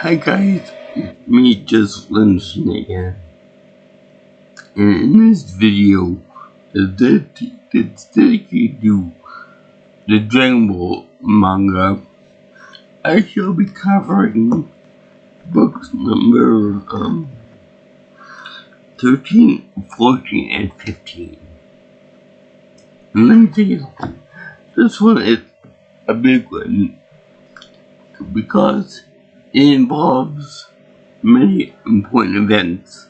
Hi guys, it's me just Lynson again, and in this video it's dedicated to the Dragon Ball manga. I shall be covering books number 13, 14, and 15. And let me tell you something, this one is a big one because it involves many important events.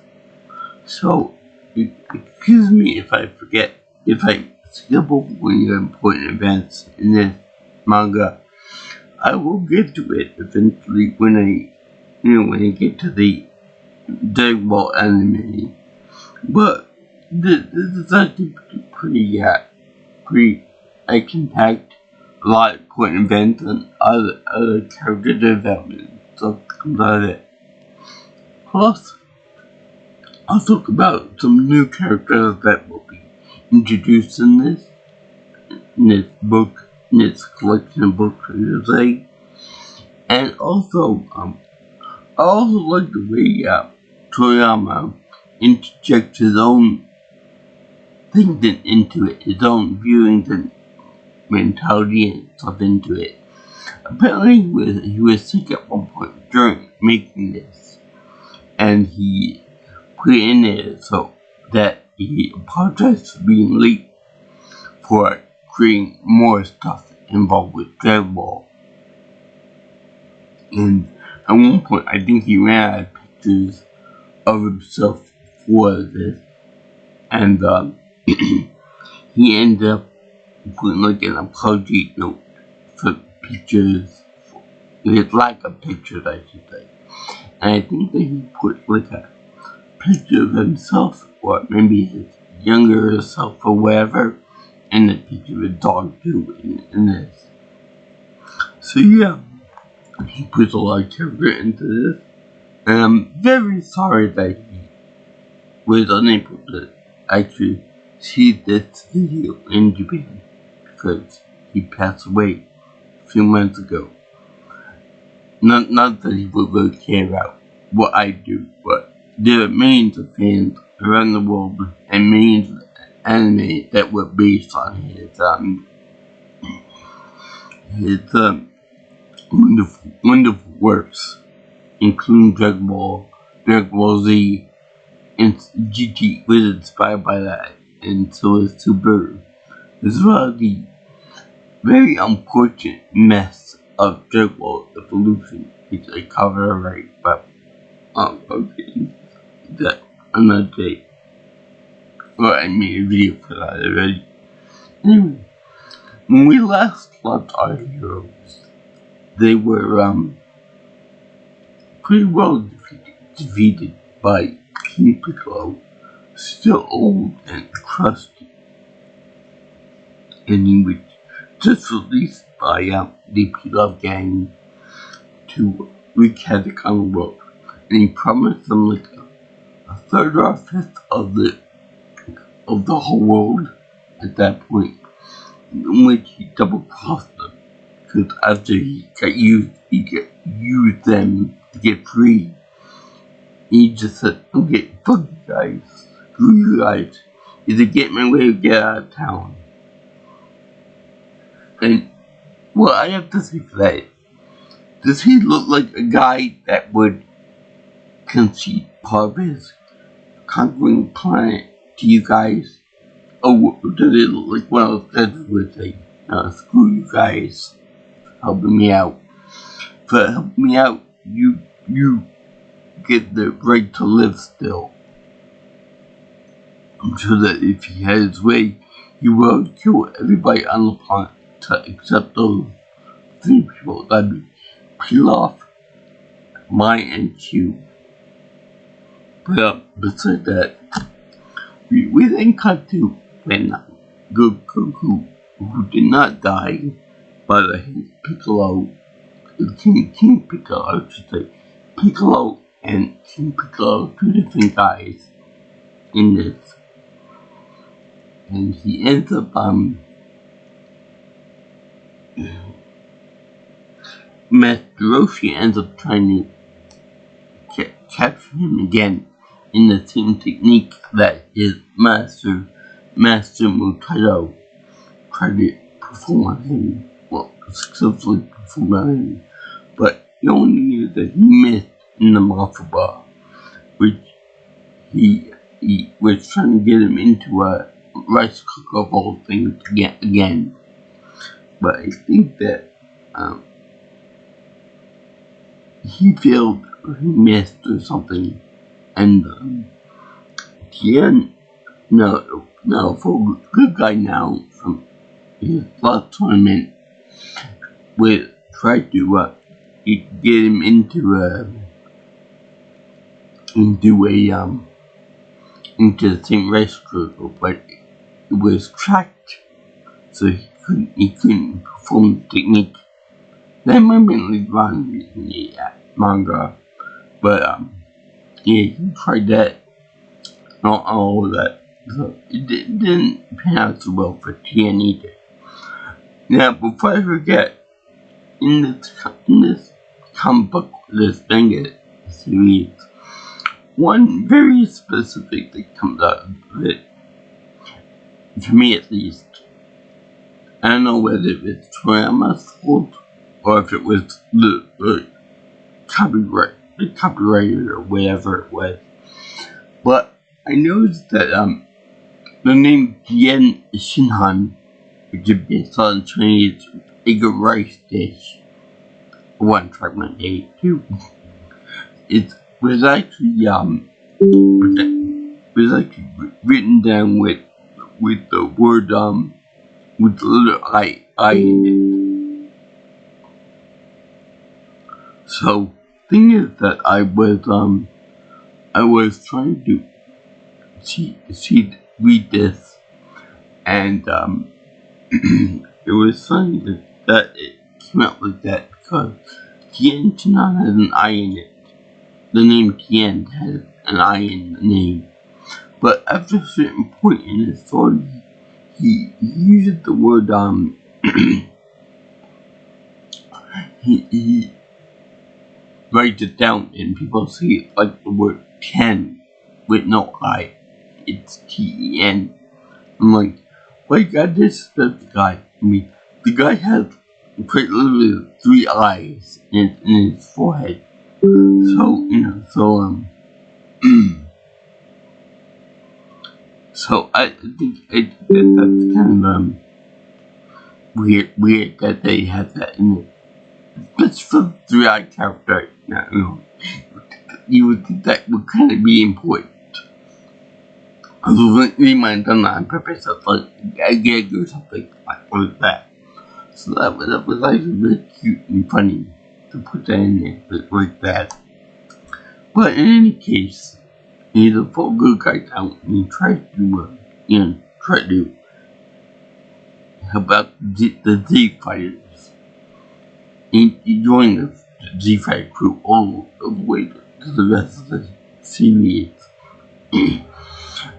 So, excuse me if I skip over one of the important events in this manga. I will get to it eventually when I get to the Dragon Ball anime. But this is actually pretty action-packed, a lot of important events and other character development stuff comes out of it. Plus, I'll talk about some new characters that will be introduced in this collection of books, I should say. And also, I also like the way Toriyama interjects his own thinking into it, his own viewing and mentality and stuff into it. Apparently, he was sick at one point during making this, and he put it in there so that he apologized for being late for creating more stuff involved with Dragon Ball. And at one point, I think he ran out of pictures of himself for this, and he ended up putting like an apology note for pictures, his lack of pictures, I should say. And I think that he put like a picture of himself, or maybe his younger self or whatever, and a picture of a dog too in this. So yeah, he puts a lot of character into this, and I'm very sorry that he was unable to actually see this video in Japan, because he passed away a few months ago. Not that he would really care about what I do, but there are millions of fans around the world and millions of anime that were based on his wonderful works, including Dragon Ball Z, and GT was inspired by that, and so is Super, as well as the very unfortunate mess of Dragon Ball Evolution, which I covered already, but okay, that another day. Well, I made a video for that already. Anyway, when we last left our heroes, they were pretty well defeated by King Piccolo, still old and crusty, and he was just released by the Pilaf gang to wreak havoc on the world, and he promised them like a third or a fifth of the whole world at that point, in which he double-crossed them, because after he got used them to get free, he just said, okay, fuck you guys, screw you guys, either get my way or get out of town. And what I have to say for that, does he look like a guy that would concede part of his conquering planet to you guys? Or does it look like one of those guys who would say, screw you guys for helping me out. For helping me out, you get the right to live still. I'm sure that if he had his way, he would kill everybody on the planet except those three people. That'd be Pilaf, Mai, and Q. But besides that, we then cut to when Goku, who did not die, but Piccolo, King Piccolo, I should say, Piccolo and King Piccolo, two different guys in this, and he ends up Master Roshi ends up trying to capture him again in the same technique that his master Mutato tried to perform on him, well, successfully perform on him, but he only knew that he missed in the Mafaba, which he was trying to get him into a rice cooker of all things again. But I think that he failed or he missed or something, and Tien, no, for good guy now from his last tournament, will try to get him into the same race group, but it was tracked, so he couldn't perform the technique. That might have been later on in the manga, but yeah, he tried that, all of that, so it didn't pan out so well for Tien either. Now, before I forget, in this comic book, this Manga series, one very specific that comes out of it, for me at least, I don't know whether it's Toriyama's fault or if it was the copyrighted or whatever it was, but I noticed that the name Tien Shinhan, which is based on Chinese egg rice dish, one fragment A2, it was actually written down with the word with the little I in it. So thing is that I was trying to read this, and it was funny that it came out like that because Tien Chinan has an I in it. The name Tien has an I in the name, but after a certain point in the story, he uses the word he writes it down, and people see it like the word Tien with no I. It's Ten. I'm like, why you gotta disrespect the guy? I mean, the guy has quite literally 3 eyes in his forehead. So, so I think that's kind of weird that they had that in it. But for the 3-eye character, you would think that would kind of be important. Although they might have done that on purpose, like a gag or something like that. So that was actually really cute and funny to put that in there like that. But in any case, he's a full good guy out, and he tried to help out the Z fighters. He joined the Z fighter crew all the way to the rest of the series.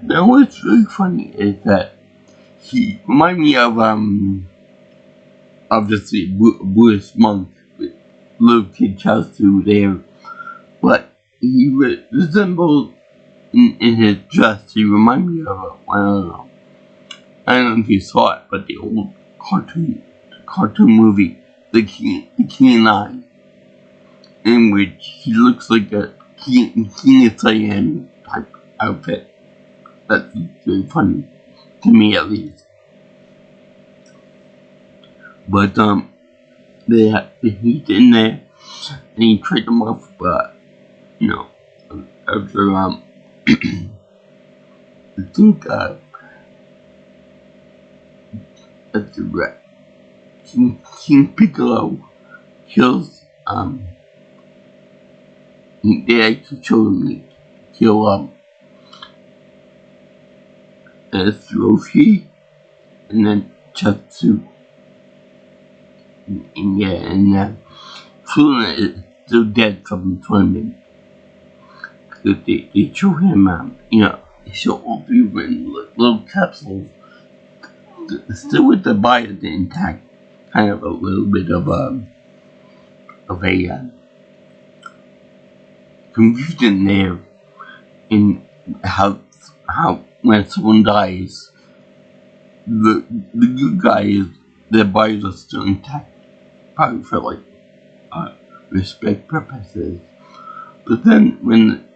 Now, what's really funny is that he reminded me of obviously Buddhist monk with little kid Chaozu there, but he resembled in his dress. He reminded me of I don't know if you saw it, but the old cartoon movie, The King and I, in which he looks like a King of Siam type outfit. That's really funny to me, at least. But he's in there, and he tried them off, but after I think after King Piccolo kills they actually showed him to kill Roshi and then Chatsu. And Fulana is still dead from the tournament. They show him, they show all three of them in little capsules, still with the biotin intact, kind of a little bit of a confusion there in how when someone dies, the good guy is their bodies are still intact, probably for like respect purposes. But then when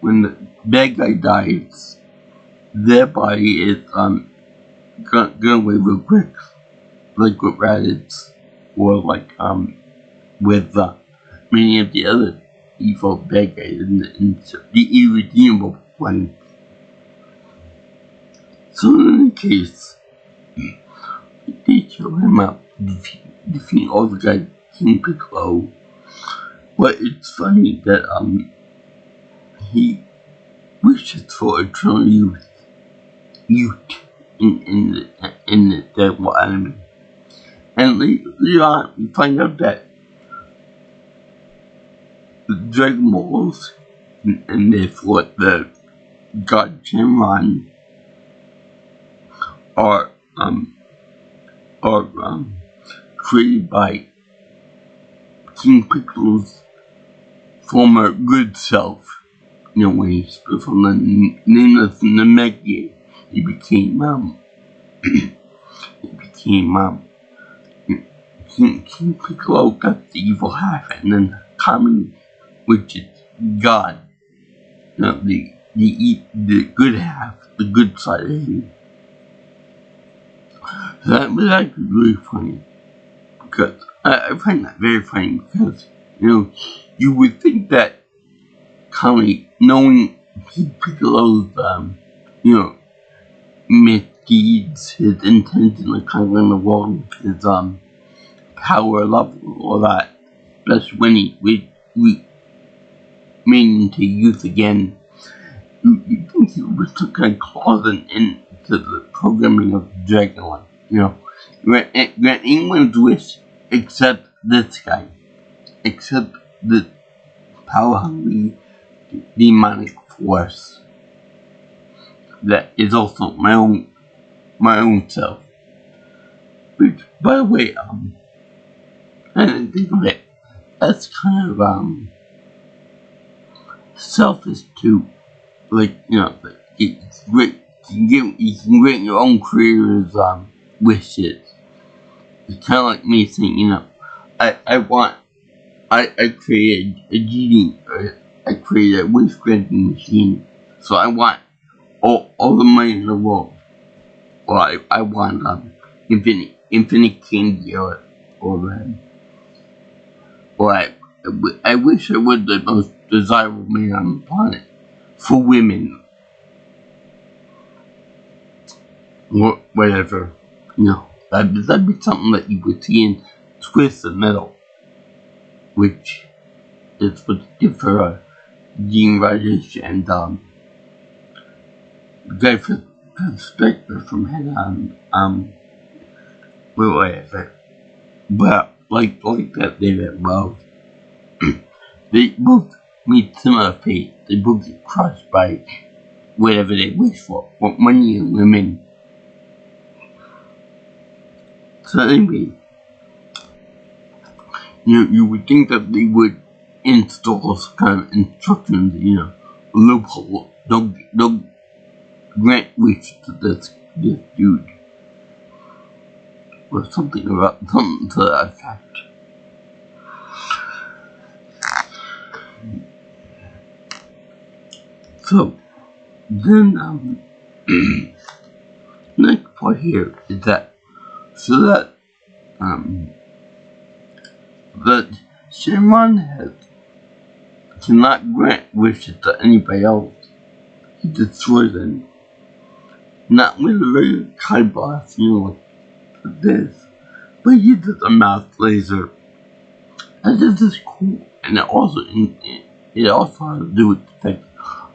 the bad guy dies, their body is gone away real quick, like with rabbits, or like with many of the other evil bad guys in the irredeemable one. So in any case, they kill him out, defeat all the guys King Piccolo. But it's funny that he wishes for eternal youth in the devil anime. And later on, we find out that the Dragon Balls, and therefore the God Shenron, are created by King Piccolo's former good self. In a way, from the name of the Manga, he became King Piccolo got the evil half, and then Kami, which is God, the good half, the good side of him. That was actually really funny, because I find that very funny, because you would think that Kami, knowing King Piccolo's misdeeds, his intention of conquering the world, his power level, all that, especially when he made into youth again, you think he was some kind of closet into the programming of Dragonlight. Grant anyone's wish except this guy, except the power-hungry demonic force that is also my own self. Which, by the way, I didn't think of it. That's kind of selfish too. Like it's great. You can grant your own creator's wishes. It's kind of like me saying, I created a genie. I created a wish granting machine. So I want all the money in the world. Or I want infinite candy or I wish I was the most desirable man on the planet for women. Or whatever. That'd be something that you would see in Twisted Metal, which is what's good for Gene Radish and the guy from Spectre from Head on, whatever. But like that, they both meet similar fate. They both get crushed by whatever they wish for money and women. So anyway, you would think that they would install some kind of instructions, loophole. Don't grant wish to this dude, or something to that effect. So then, next part here is that that Shenron cannot grant wishes to anybody else. He destroys them. Not with a very high boss, like this, but he uses a mouth laser. And this is cool, and it also has to do with the fact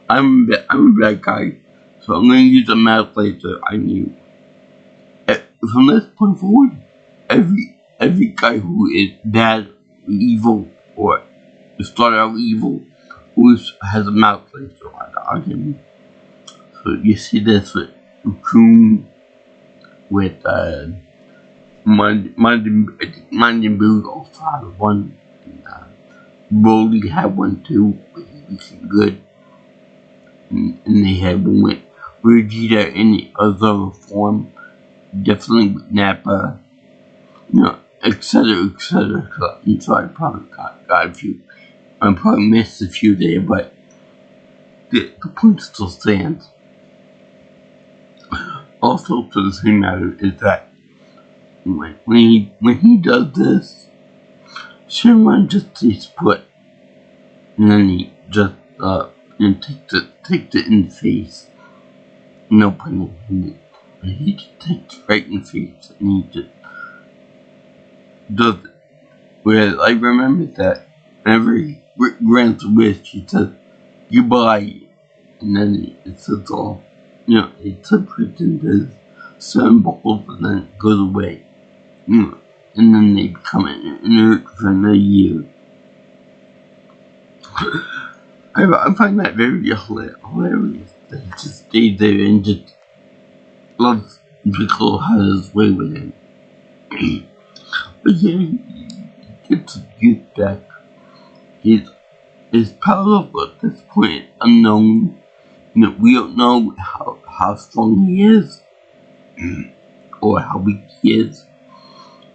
I'm a bad guy, so I'm going to use a mouth laser. I knew. From this point forward, every guy who is bad, evil, or started out evil, who has a mouth laser on him. So you see this with Coon, with Majin Buu also has one. Broly had one too, but he became good. And they had one with Vegeta in the other form, definitely with Nappa, etc., etc. I'm sorry, I probably got a few. I probably missed a few there, but the point still stands. Also, to the same matter is that when he does this, Shenron just stays put, and then he just takes it in the face. No pun intended. He just takes it right in the face, and he just does it. Whereas I remember that whenever he grants a wish, he says goodbye, and then it's all, it separates into symbols, and then it goes away. And then they become inert for another year. I find that very hilarious that he just stays there and just loves Piccolo has his way with him. But yeah, he gets his youth back. His power at this point unknown. We don't know how strong he is or how weak he is.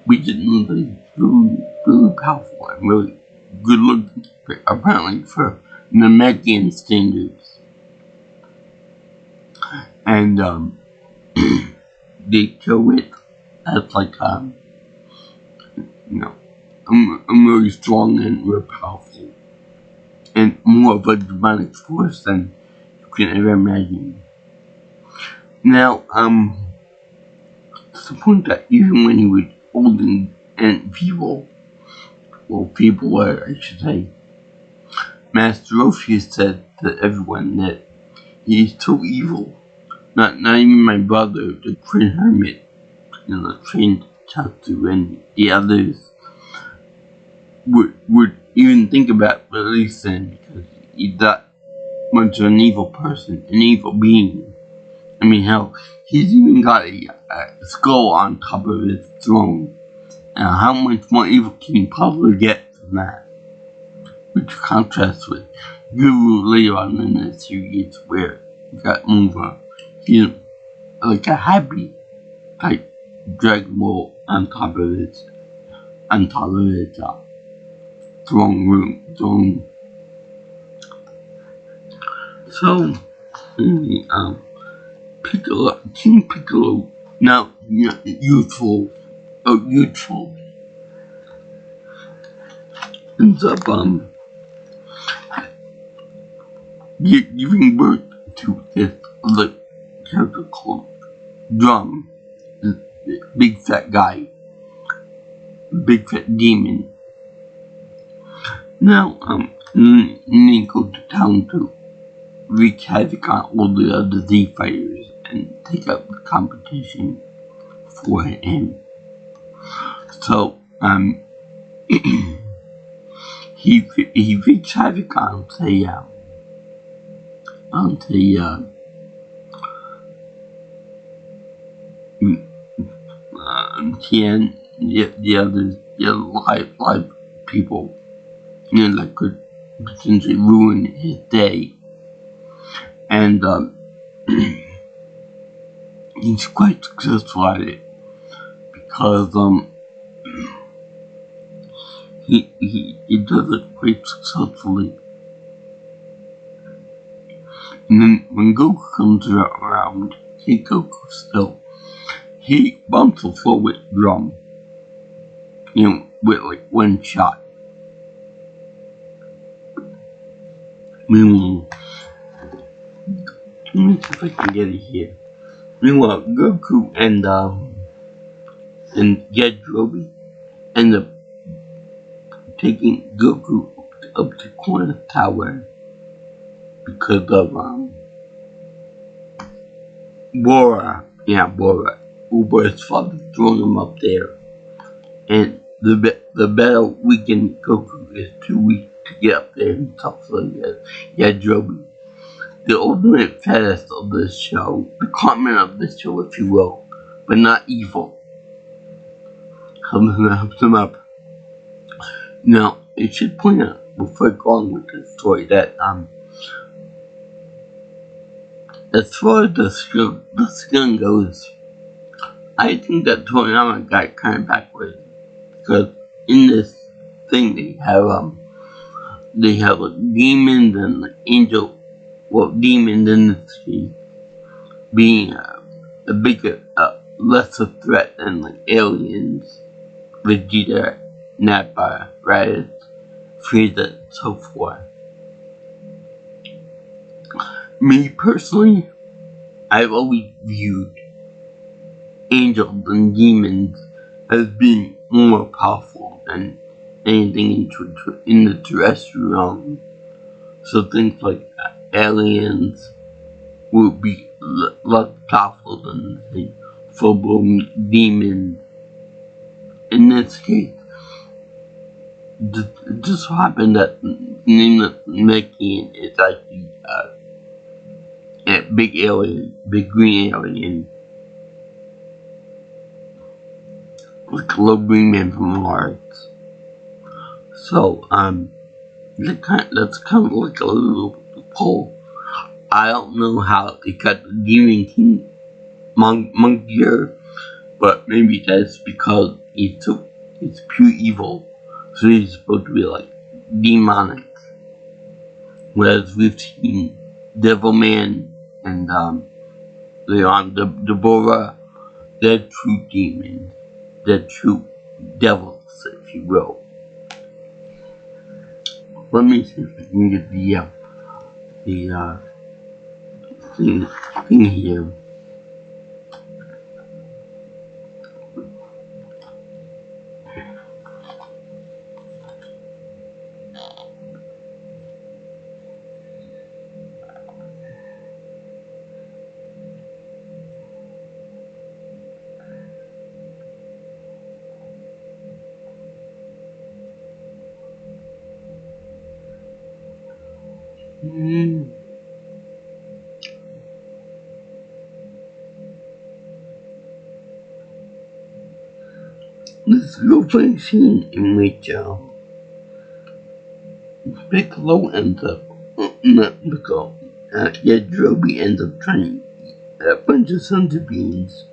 We just know that he's really powerful and really good looking, apparently for Namekian standards. And they show it as like I'm really strong and real powerful, and more of a demonic force than you can ever imagine. Now, to the point that even when he was old and feeble, I should say, Master Roshi said to everyone that he's so evil. Not even my brother, the Twin Hermit, trained Tatsu and the others would even think about releasing because he's that much of an evil person, an evil being. I mean, hell, he's even got a skull on top of his throne. And how much more evil can you possibly get from that? Which contrasts with Guru later on in the series where you got Manga. He's like a happy type Dragon Ball on top of his throne room. So, King Piccolo, now youthful, ends up giving birth to this other character called Drum, this big fat guy, big fat demon. Now, then he goes to town to wreak havoc on all the other Z fighters and take up the competition for him. So, he wreaks havoc on Tien, the other live people, that could potentially ruin his day. And he's quite successful at it because he does it quite successfully. And then when Goku comes around, Goku still, he bumps the floor with Drum, with like one shot. Meanwhile, let me see if I can get it here. Meanwhile, Goku and Yajirobe end up taking Goku up to corner tower because of Bora. Yeah, Bora. Uber's father throwing him up there, and the battle weakened Goku is too weak to get up there himself. So Yajirobe, the ultimate fattest of this show, the comment of this show, if you will, but not evil, helps him up. Now, it should point out before going with the story, that as far as the skill goes, I think that Toriyama got kind of backwards, because in this thing they have like demons and like angel, well, demons in this case being a bigger, lesser threat than like aliens, Vegeta, Nappa, Raditz, Frieza, and so forth. Me personally, I've always viewed angels and demons as being more powerful than anything in the terrestrial realm. So things like aliens would be less powerful than, say, full-blown demons. In this case, it just so happened that the name of Mekian is actually a big alien, big green alien, like a little green man from Mars. So, that's kind of like a little poll. I don't know how they got the Demon King Monkey, but maybe that's because he's pure evil, so he's supposed to be like demonic. Whereas we've seen Devilman and Deborah, they're true demons, they're true devils, if you will. Let me see if I can get the thing here. Let's go play a scene in which Piccolo ends up, not Piccolo, Droby ends up trying to eat a bunch of centipedes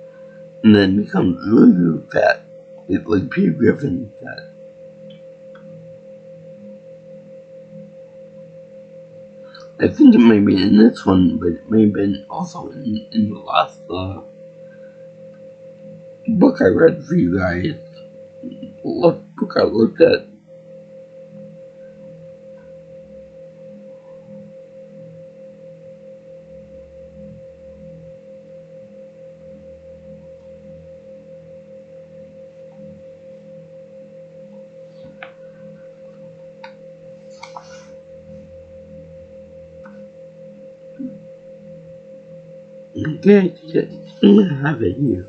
and then becomes really, really fat. It's like Peter Griffin fat. I think it might be in this one, but it may have been also in the last book I read for you guys. Book I looked at. Okay, I'm gonna have it here.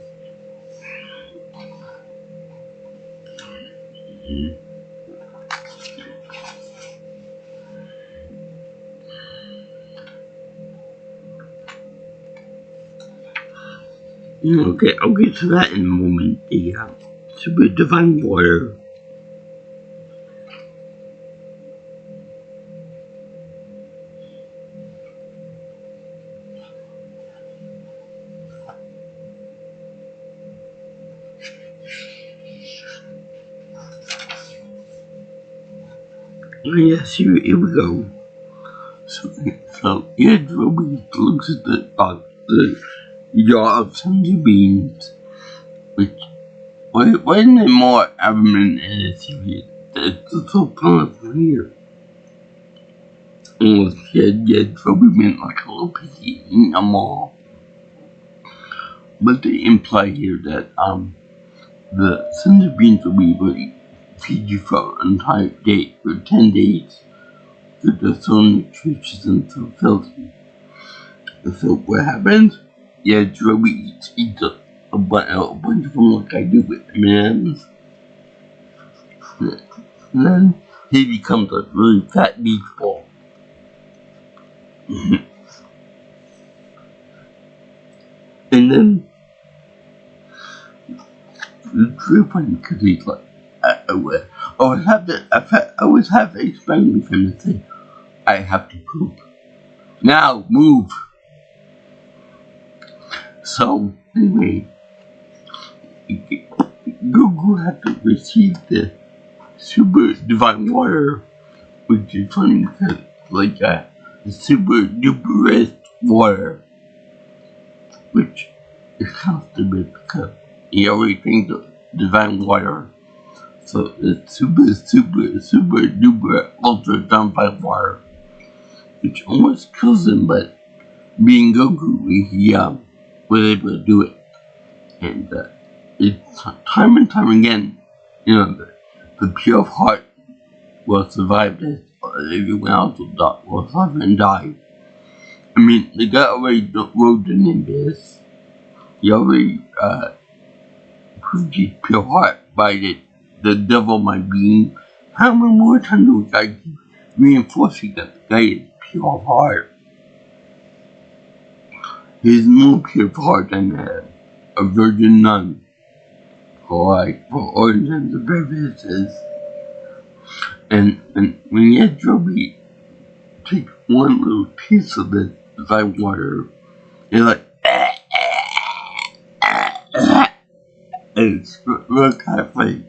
Okay, I'll get to that in a moment. The Super Divine Water. Yes, here we go. So Droby looks at the jar of sunny beans, which why isn't there more adamant in this series? It's so plentiful here. Almost Droby meant like a little picky eating them all. But they imply here that the sunny beans will be able to feed you for an entire day, for 10 days. They're so nutritious and so filthy. So what happens? Droby eats a bunch of them like I do with M&M's. And then he becomes a really fat beach ball. And then it's really funny because he's like, I always have to explain to him and say, I have to poop. Now, move. So, anyway, Google had to receive the super divine water, which is funny because, like, the super duperest water, which is kind of stupid because he already drinks the divine water. So it's super duper ultra divine water, which almost kills him, but being Goku, he was able to do it. And it's time and time again, the pure of heart will survive this. Everyone else will suffer and die. I mean, the guy already wrote the Nimbus. He already proved his pure heart by the devil might be. How many more times do I keep reinforcing that the guy is pure of heart? He's more pure of heart than a virgin nun. For all intents and purposes. And when Yajirobe takes one little piece of this divine water, it's like, it's real kind of funny.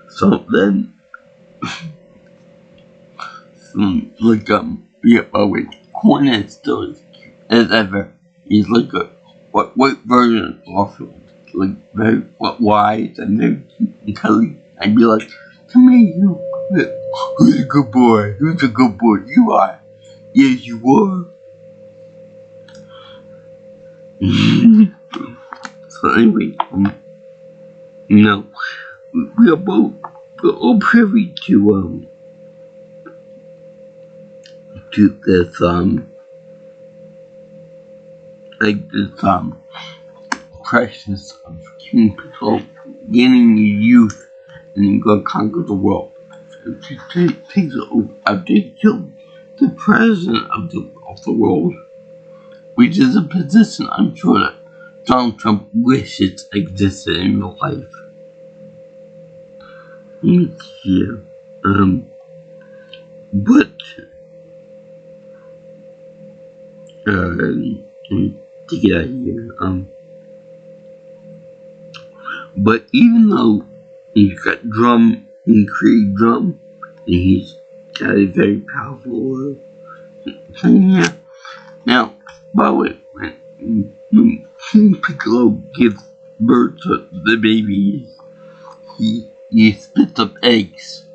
So then, Corn is still as ever. He's like a white version of Garfield. Like, very wise and very cute and cuddly. I'd be like, come here, you. Who's a good boy? Who's a good boy? You are. Yes, you are. So anyway, we're all privy to this crisis of human people gaining youth and then go conquer the world. It takes they kill the president of the world, which is a position I'm sure that Donald Trump wishes existed in real life. Yeah. But let me take it out here. But even though he's got drum and create drum, and he's got a very powerful thing here. Now, by the way, when King Piccolo gives birth to the babies, he spits up eggs,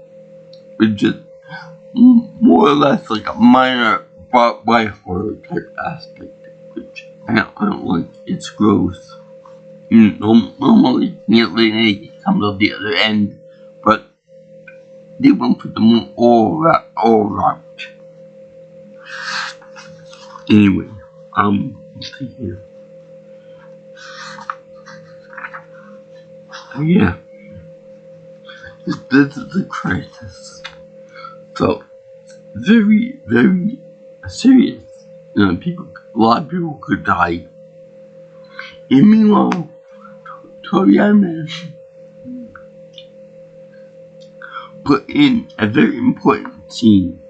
which is more or less like a minor white horror type aspect, which I don't like. It's gross. Normally, lay an egg comes out the other end, but they won't put them all right. Anyway, let's see here. Yeah, this is a crisis. So, very, very serious. A lot of people could die. And meanwhile, Toriyama put in a very important scene,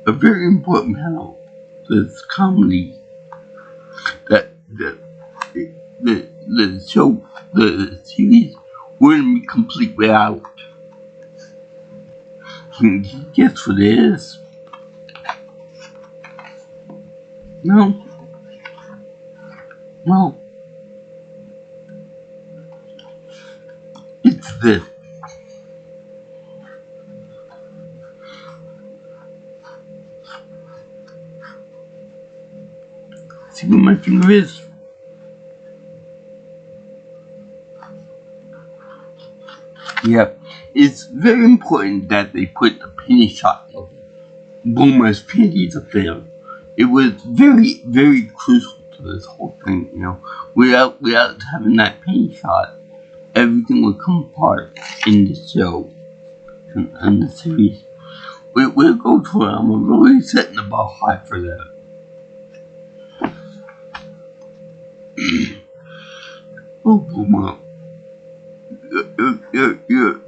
a very important panel to this comedy that the show, the series wouldn't be complete without. Guess what it is? No. Well, it's this. See what my finger is? Yeah, it's very important that they put the penny shot of Boomer's panties up there. It was very, very crucial to this whole thing, Without having that penny shot, everything would come apart in the show and the series. We'll go to it. I'm really setting the bar high for that. Oh, Boomer.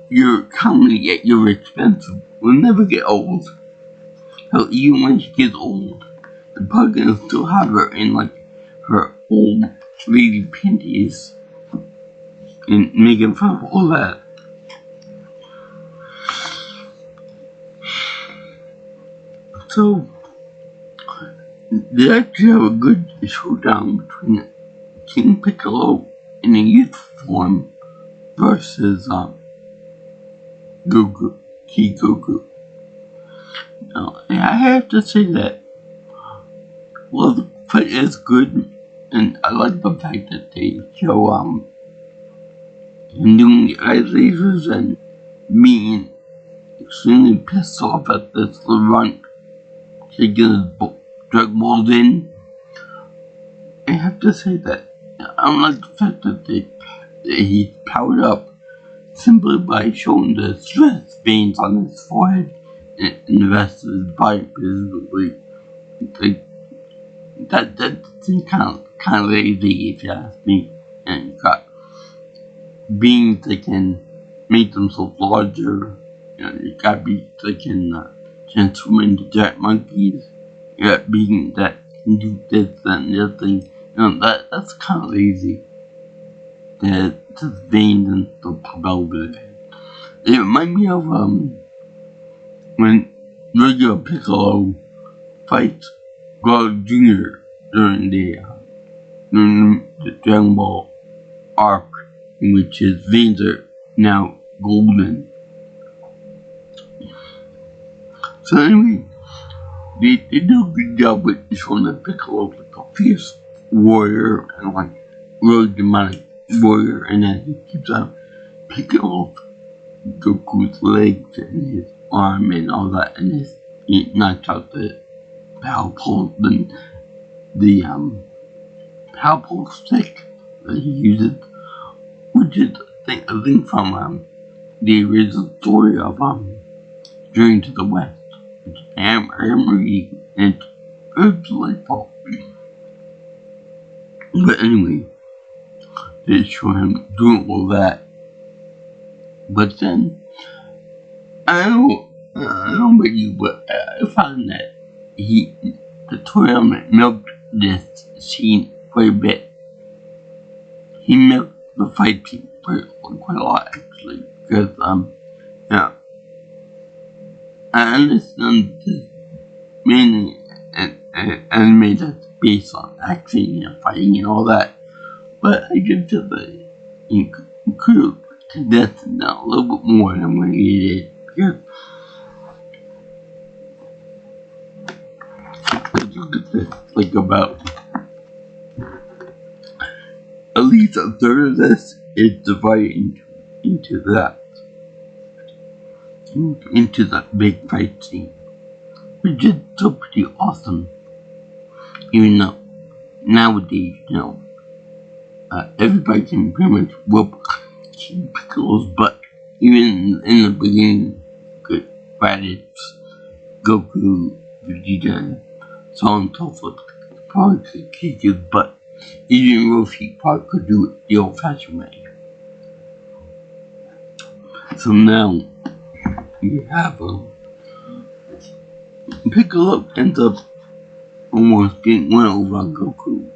your comedy yet you're expensive will never get old. So even when she gets old, the pug will still have her in like her old lady panties and making fun of all that. So they actually have a good showdown between King Piccolo in a youth form versus Goku, King Goku. Now, I have to say that the fight is good, and I like the fact that they show him doing the eye lasers and being extremely pissed off at this LeBron to get his drug balls in. I have to say that I don't like the fact that he's powered up simply by showing the stress veins on his forehead and the rest of his body visibly. Like, that seems kind of lazy if you ask me. And you got beings that can make themselves larger. You got beings that can transform into giant monkeys. You got beings that can do this, that, and the other thing. That's kind of lazy. That just veins and the propel good. It reminds me of when regular Piccolo fights God Jr. during the Dragon Ball arc, in which his veins are now golden. So anyway, they do a good job with showing that Piccolo like a fierce warrior and like really demonic warrior, and then he keeps on picking off Goku's legs and his arm and all that, and he knocks out the power pole, the power pole stick that he uses, which is I think from the original story of Journey to the West. I am reading, and it's very delightful. But anyway, they show him doing all that. But then, I don't know about you, but I found that the Toriyama milked this scene quite a bit. He milked the fight scene quite a lot, actually, because, I understand this mainly an anime that's based on action and fighting and all that, but I just feel that you could have condensed it down a little bit more than what he did. Because look at this, like about at least a third of this is divided into that big fight scene, which is still pretty awesome. Even though nowadays, everybody can pretty much whoop King Piccolo's butt. Even in the beginning, good Raditz, Goku, Vegeta, so on and so forth, probably could kick his butt. Even Roshi probably could do it the old-fashioned way. So now, you have Piccolo ends up almost getting one over on Goku,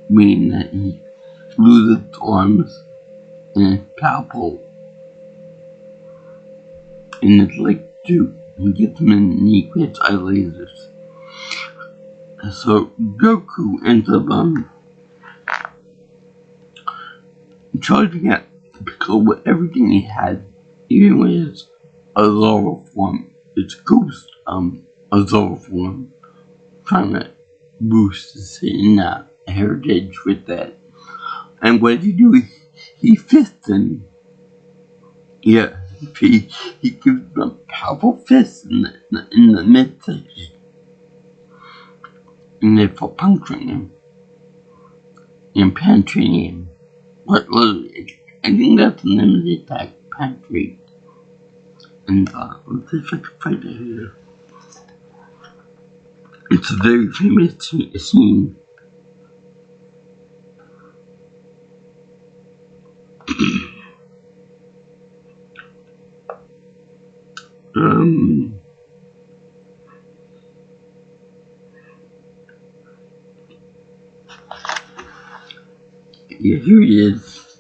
meaning that he loses his arms and his power pole and his leg too. He gets him in and he quits eye lasers. So Goku ends up charging at Piccolo with everything he had, even with his Azora form, its ghost Azora form, trying to boost his heritage with that. And what did he do? He fists him. Yeah, he gives him a powerful fist in the midsection. And therefore puncturing him and penetrating him. But literally, I think that's the name of the attack, penetrate. And let's see if I can find it here. It's a very famous scene. Um, yeah, here he is.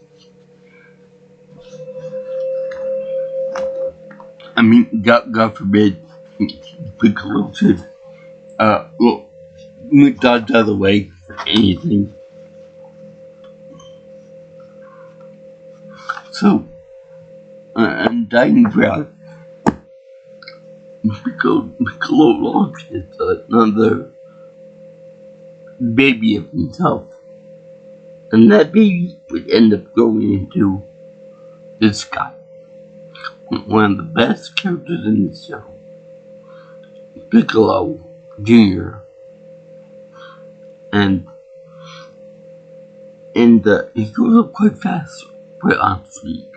I mean, God forbid, Piccolo should, well, move Dodge out of the way for anything. So, I'm dying proud. Piccolo launched another baby of himself. And that baby would end up going into this guy. One of the best characters in the show. Piccolo Jr. And he goes up quite fast, quite honestly.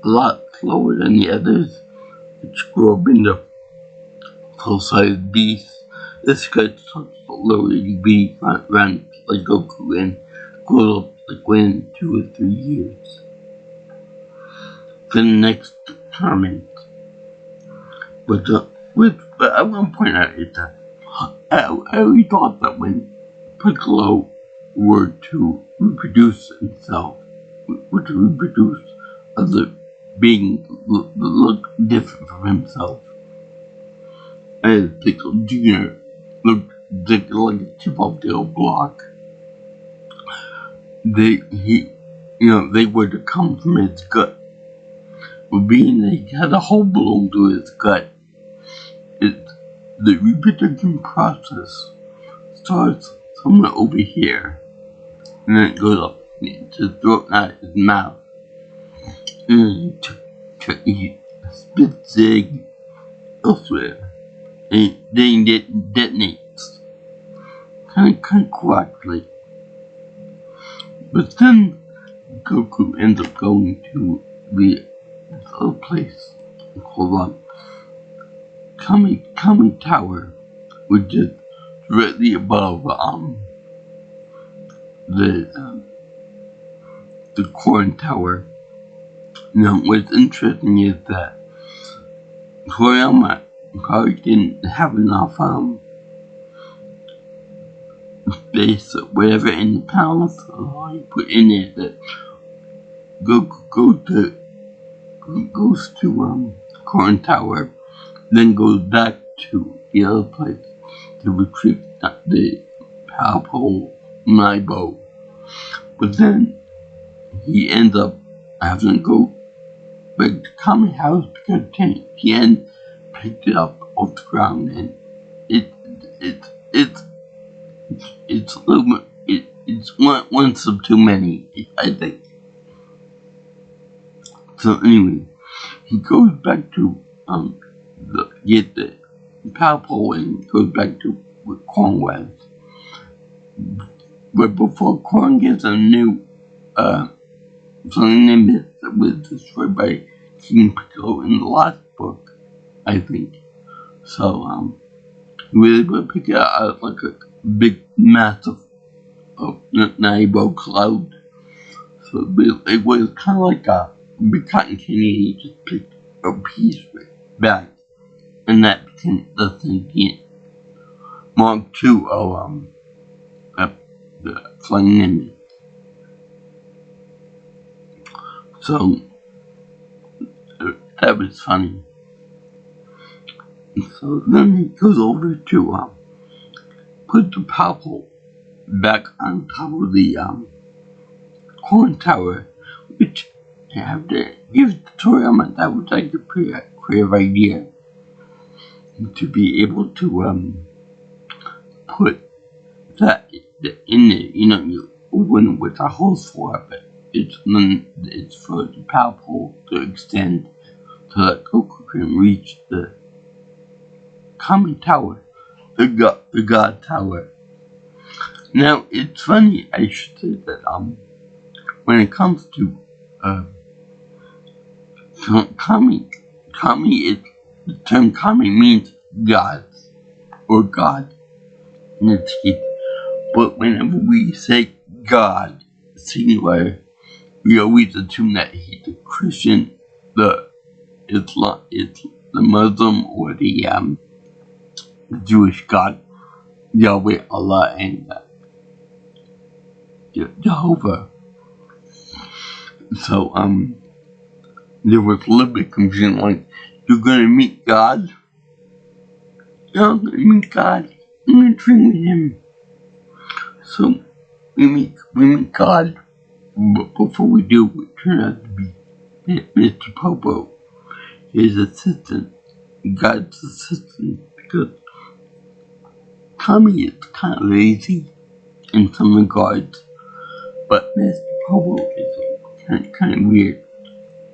A lot slower than the others, which grew up into full-sized beasts. This guy starts slower to be around like Goku and grows up like within 2 or 3 years. For the next tournament. But I want to point out is that I always thought that when Piccolo were to reproduce himself, were to reproduce other beings that look different from himself, as Piccolo Jr. looked like a chip off the old block, they were to come from his gut. But being that he had a hole blown through his gut, the reproduction process starts somewhere over here, and then it goes up into his throat, not his mouth. And he spits egg elsewhere, and then it detonates. Kind of correctly. But then Goku ends up going to this other place called Kami Tower, which is directly above the Corn Tower. Now, what's interesting is that Toriyama probably didn't have enough space or whatever in the palace, so he put in it that Goku goes to Corn Tower, then goes back to the other place to retrieve the powerful Maibo. But then he ends up having to go back to Kami House because Tien picked it up off the ground, and it's a little bit, it's one of too many, I think. So anyway, he goes back to get the power pole and goes back to where Korn was. But before Korn gets a new something named that was destroyed by King Piccolo in the last book, I think. So he was able to pick it out of like a big massive Naibo cloud. So it was kind of like a big cotton candy. He just picked a piece back, and that became the thing again. Mark II of the Flying Nimbus. So that was funny. So then he goes over to put the purple back on top of the Corn Tower, which I have to give Toriyama, that was like a pretty creative idea to be able to put that in there. You open it with a hose for it, but it's for the power pole to extend so that Goku can reach the Kami Tower, the God Tower. Now, it's funny, I should say that when it comes to Kami, the term Kami means gods, or God, in this case. But whenever we say God, singular, we always assume that he's a Christian, the the Muslim or the Jewish God, Yahweh, Allah, and Jehovah. So there was a little bit confusion, like, you're gonna meet God? Yeah, I'm gonna meet God. I'm gonna drink with him. So we meet God, but before we do, we turn out to be Mr. Popo, his assistant, God's assistant, because Tommy is kind of lazy in some regards, but Mr. Popo is kind of weird,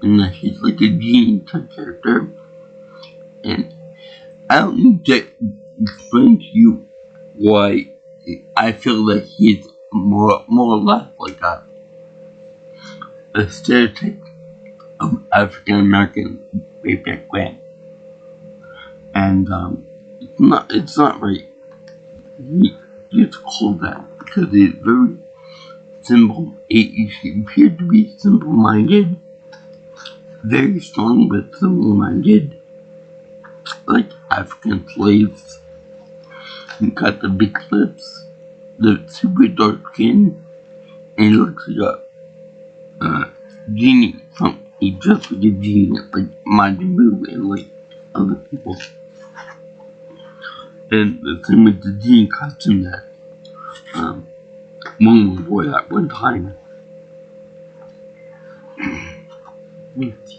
in that he's like a genie type character, and I don't need to explain to you why I feel like he's more or less like a stereotype of African American way back when, and it's not right. He's called that because he's very simple. He appeared to be simple-minded, very strong but simple-minded, like African slaves. He got the big lips, the super dark skin, and he looks like a genie. He dressed like a genie, like Majin Buu and like other people. And the same with the genie costume that Manga wore at one time.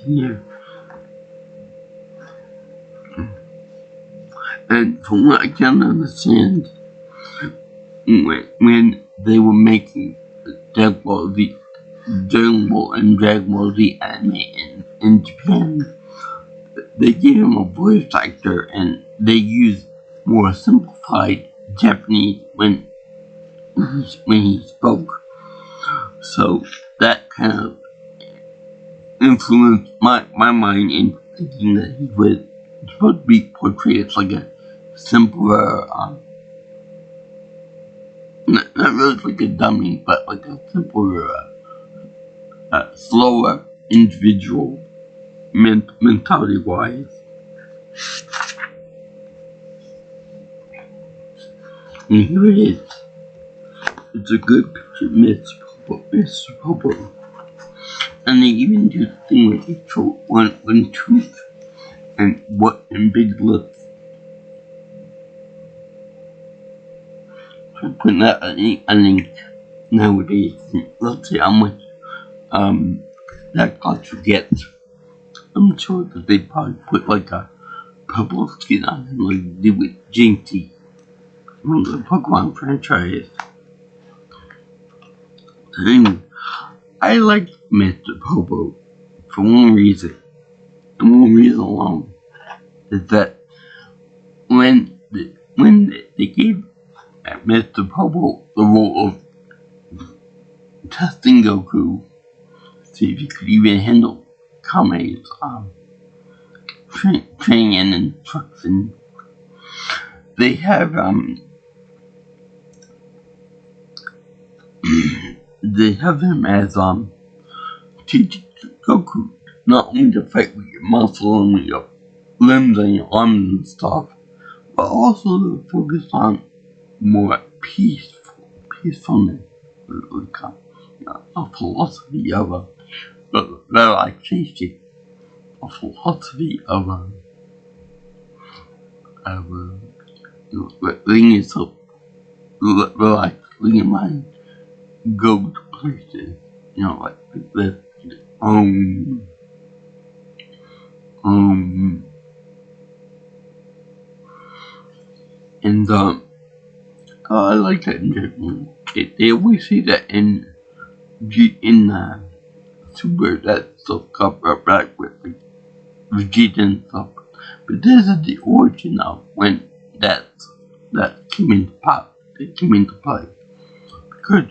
Here. And from what I can understand, when they were making Dragon Ball and Dragon Ball Z anime in Japan, they gave him a voice actor and they used more simplified Japanese when he spoke. So that kind of influenced my mind in thinking that he was supposed to be portrayed as like a simpler, not really like a dummy, but like a simpler, slower individual mentality-wise. And here it is. It's a good picture of Mr. Popo. And they even do the thing where he showed one tooth and big lips. So putting that I think nowadays, let's see how much that culture gets. I'm sure that they probably put like a purple skin on him like they did with Jinxie from the Pokemon franchise. And I like Mr. Popo for one reason, and one reason alone, is that when they gave Mr. Popo the role of testing Goku, see if he could even handle Kame's training and instruction, they have they have him as teaching Goku not only to fight with your muscle and with your limbs and your arms and stuff, but also to focus on more peacefulness, like a philosophy of relaxation, a philosophy of letting yourself relax, letting your mind go to places, like this. And I like that in general. They always say that in Super, that stuff cover up back with like Vegeta and stuff. But this is the origin of when that came into pop. It came into play. Because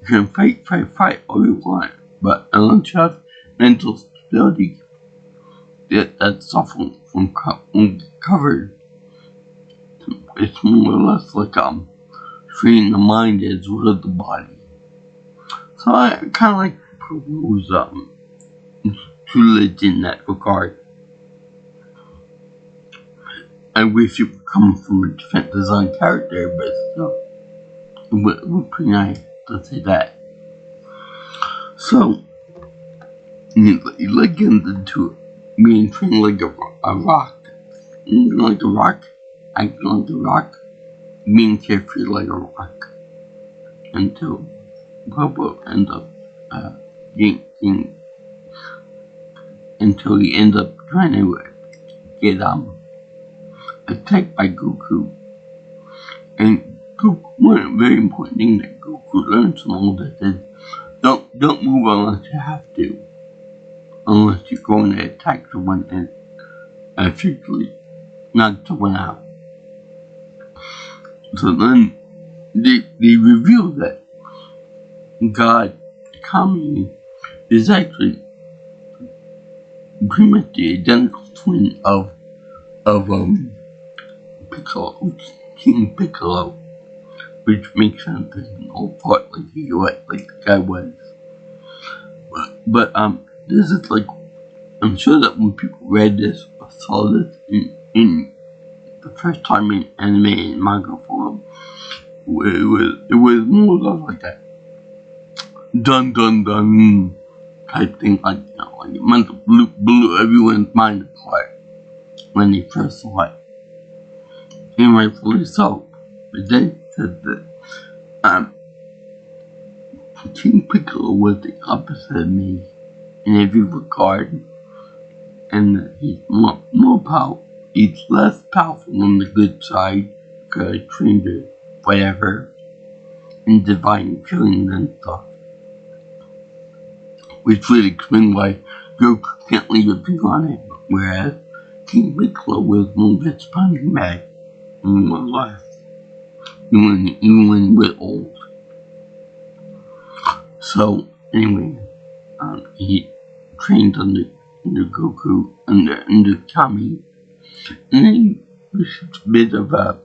you can fight all you want, but unless you have mental stability, that stuff from covered. It's more or less like training the mind as well as the body. So I kind of like Popo's tutelage in that regard. I wish it would come from a different design character, but still, it would be pretty nice to say that. So, you get into being trained like a rock, like a rock, acting like a rock, being carefree like a rock, until Bobo ends up until he ends up trying to get attacked by Goku. And Goku, one very important thing that Goku learns from all this is don't move unless you have to. Unless you're going to attack someone and effectively knock someone out. So then they reveal that God Kami is actually pretty much the identical twin of Piccolo, King Piccolo, which makes sense in all part like the guy was. But this is like, I'm sure that when people read this or saw this in the first time in anime and manga form, it was more or less like that dun dun dun type thing, like it meant to blew everyone's mind apart when they first saw it. And rightfully so. But they said that King Piccolo was the opposite of me in every regard, and that he's more powerful. He's less powerful on the good side because I trained to whatever in divine killings and stuff. Which really explains why Goku can't leave a finger on it, whereas King Piccolo was more of his punching bag in one life, even when he was old. So anyway, he trained under Goku, under Kami, and then he was a bit of a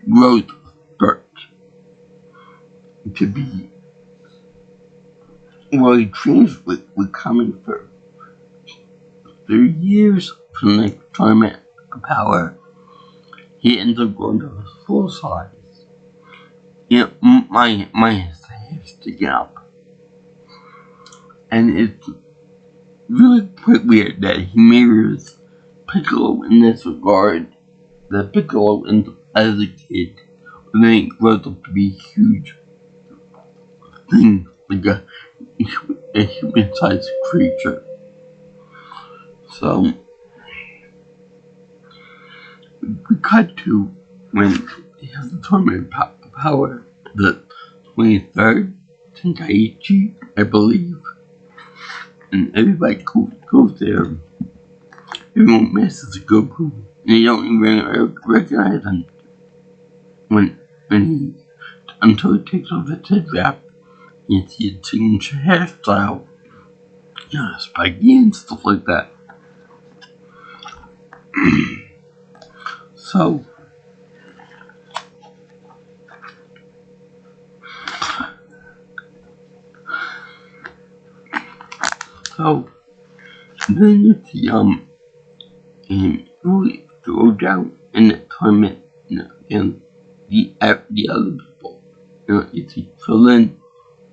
growth spurt to be. Well, he trains with Kami for 3 years for the next tournament of power. He ends up going to his full size. My hair sticking up. And it's really quite weird that he mirrors Piccolo in this regard. That Piccolo ends up as a kid, and then he grows up to be a huge thing, like a human-sized creature. So, we cut to when he has the tournament power, the 23rd Tenkaichi, I believe, and everybody goes there. Everyone messes with Goku, and they don't even recognize him until he takes off his head wrap. You see his signature hairstyle, spiky and stuff like that. So then you see him really throw down in the tournament, and the other people. You see, so then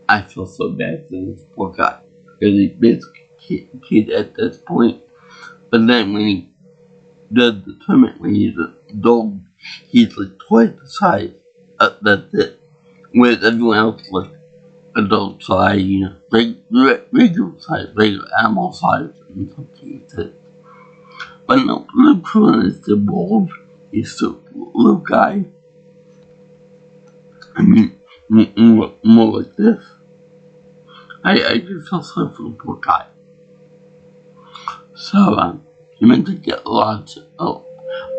I feel so bad for this poor guy, because he's basically a kid at this point. But then when he does the tournament, when he's an adult, he's like twice the size. That's it. Whereas everyone else is like adult size, regular size, regular animal size in some cases. But no, the problem is the bulb. He's still a little guy. I mean, more like this. I just feel sorry for the poor guy. So, he meant to get lots of,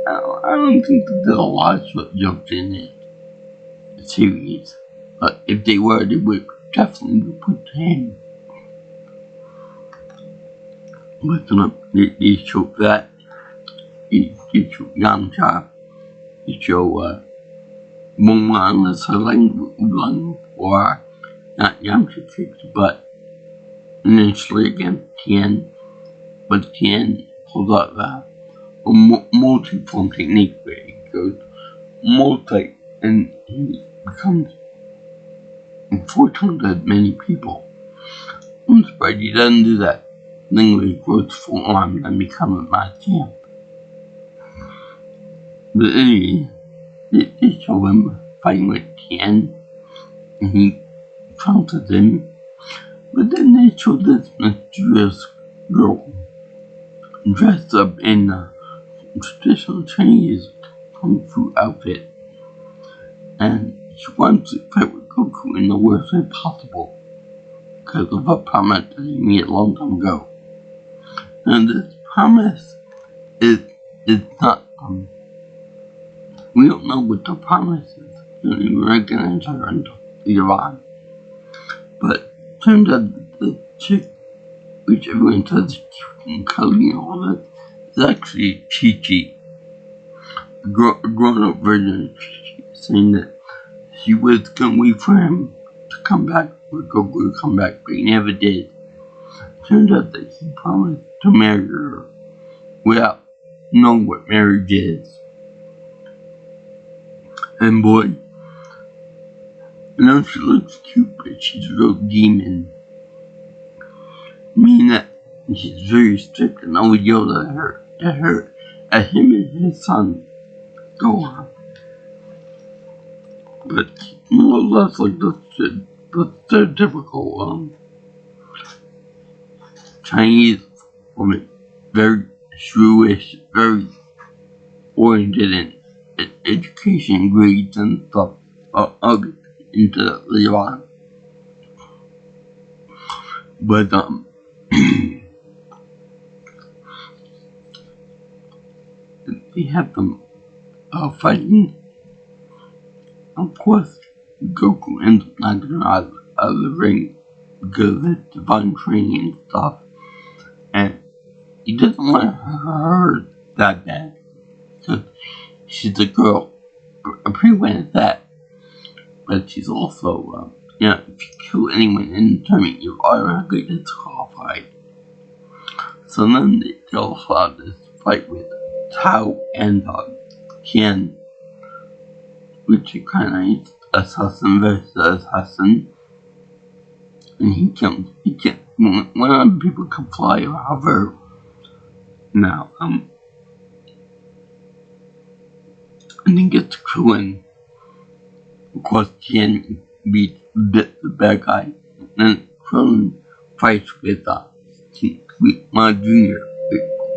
I don't think that there are lots of jokes in it series. But if they were, they would definitely be put to him. But they show that. They show Yamcha. They show Mongman as her lang or not Yamcha kicks butt initially against Tien, but Tien pulls out a multi-form technique where he goes multi and he becomes 4 times as many people. I'm surprised he doesn't do that thing where he grows full arms and becomes a mad champ. But anyway, they show him fighting with Tien, and he taunted him. But then they show this mysterious girl dressed up in a traditional Chinese kung fu outfit, and she wants to fight with Goku in the worst way possible because of a promise that he made a long time ago. And this promise is not we don't know what the promise is. We're gonna enter into later on. But turns out the chick, which everyone says is cute and cuddly and all that, is actually Chi-Chi. A grown-up version of Chi-Chi, saying that she was gonna wait for him to come back, for Goku to come back, but he never did. Turns out that he promised to marry her without knowing what marriage is. And boy, I know she looks cute, but she's a real demon. Meaning that she's very strict and always yells at him and his son. Go on. But more or less like the stereotypical Chinese woman, very shrewish, very oriented in education grades and stuff. I'll get into that later on. But they have them fighting. Of course, Goku ends up knocking her out of the ring because of his divine training and stuff. And he doesn't want her that bad because she's a girl, a pretty one at that. But she's also, if you kill anyone in the tournament, you're automatically disqualified. So then they also have this fight with Tao and Tien, which is kind of nice. Assassin versus assassin. And he can't, when other people can fly or hover. Now, and then gets Krillin. Of course, Tien beats the bad guy. And then Krillin fights with my Jr.,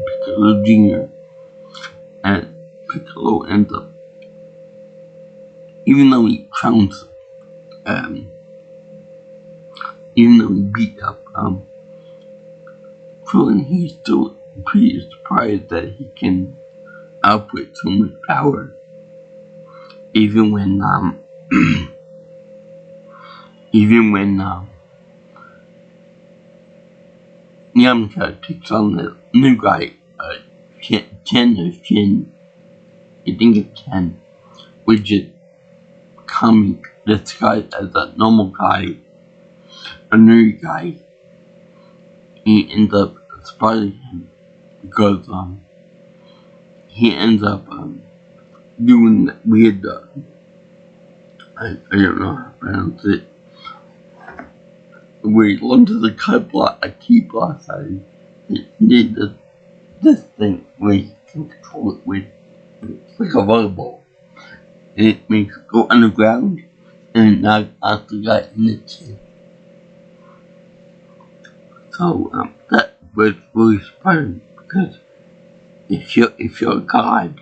Piccolo Jr. And Piccolo ends up, even though he trounced, even though he beat up Krillin, he's still pretty surprised that he can output so much power. Even when Yamcha takes on the new guy, Chen or Shin, I think it's Chen, which is coming disguised as a normal guy, a nerdy guy. He ends up spotting him because he ends up doing that weird I don't know how to pronounce it, where he launches a key blast at him. He did this thing where he can control it with, it's like a volleyball, and it makes it go underground and knock out the guy in the chin. So that was really surprising because if you're a god,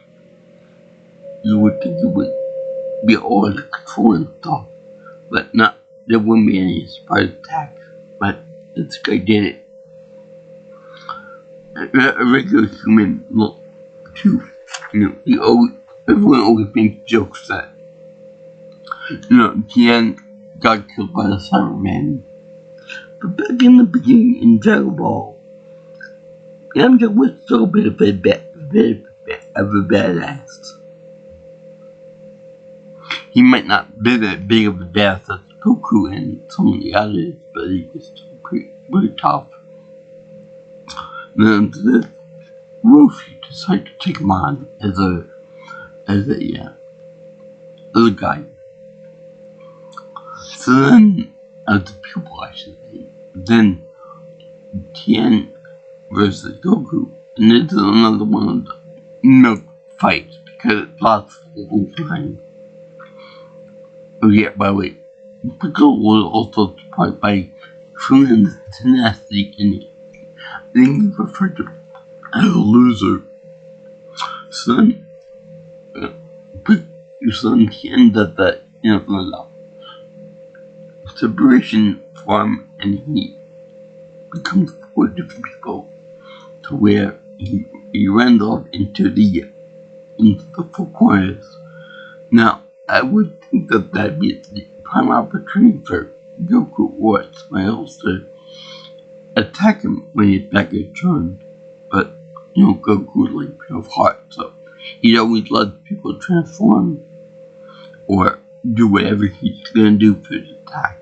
you would think you would be all under control and stuff, but there wouldn't be any surprise attacks. But this guy did it. A regular human look too. Everyone always makes jokes that Tien got killed by the Cyberman. But back in the beginning in Dragon Ball, Yamcha was still a bit of a badass. He might not be that big of a badass as Goku and some of the others, but he was still pretty tough. Then this, Roshi decided to take him on as a little guy. So then, as a pupil, I should say, then Tien versus Goku, and this is another one of the milk fights because it lasts the whole time. Oh yeah, by the way, Piccolo was also surprised by Friend's tenacity and then he referred to as a loser. Son, Tien does that separation from, and he becomes 4 different people to where he runs off into the four corners. Now, I would think that that'd be the prime opportunity for Goku or somebody else to attack him when he's back at turn. But, Goku is like pure of heart, so he always lets people transform or do whatever he's gonna do for the attack.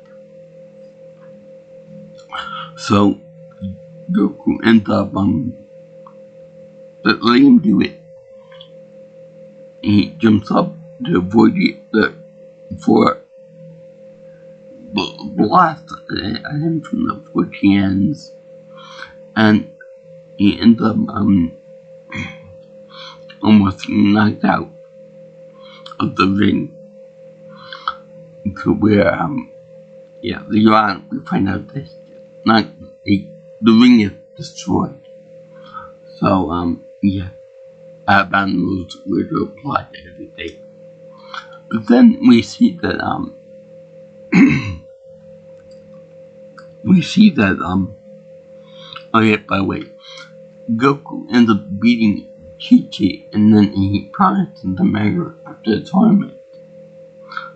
So, Goku ends up, letting him do it. He jumps up to avoid the blast at him from the 4 Tiens, and he ends up almost knocked out of the ring. To where later on we find out that the ring is destroyed. So Batman knows where to apply to everything. But then we see that oh yeah, by the way, Goku ends up beating Chi-Chi, and then he promises to marry her after the tournament.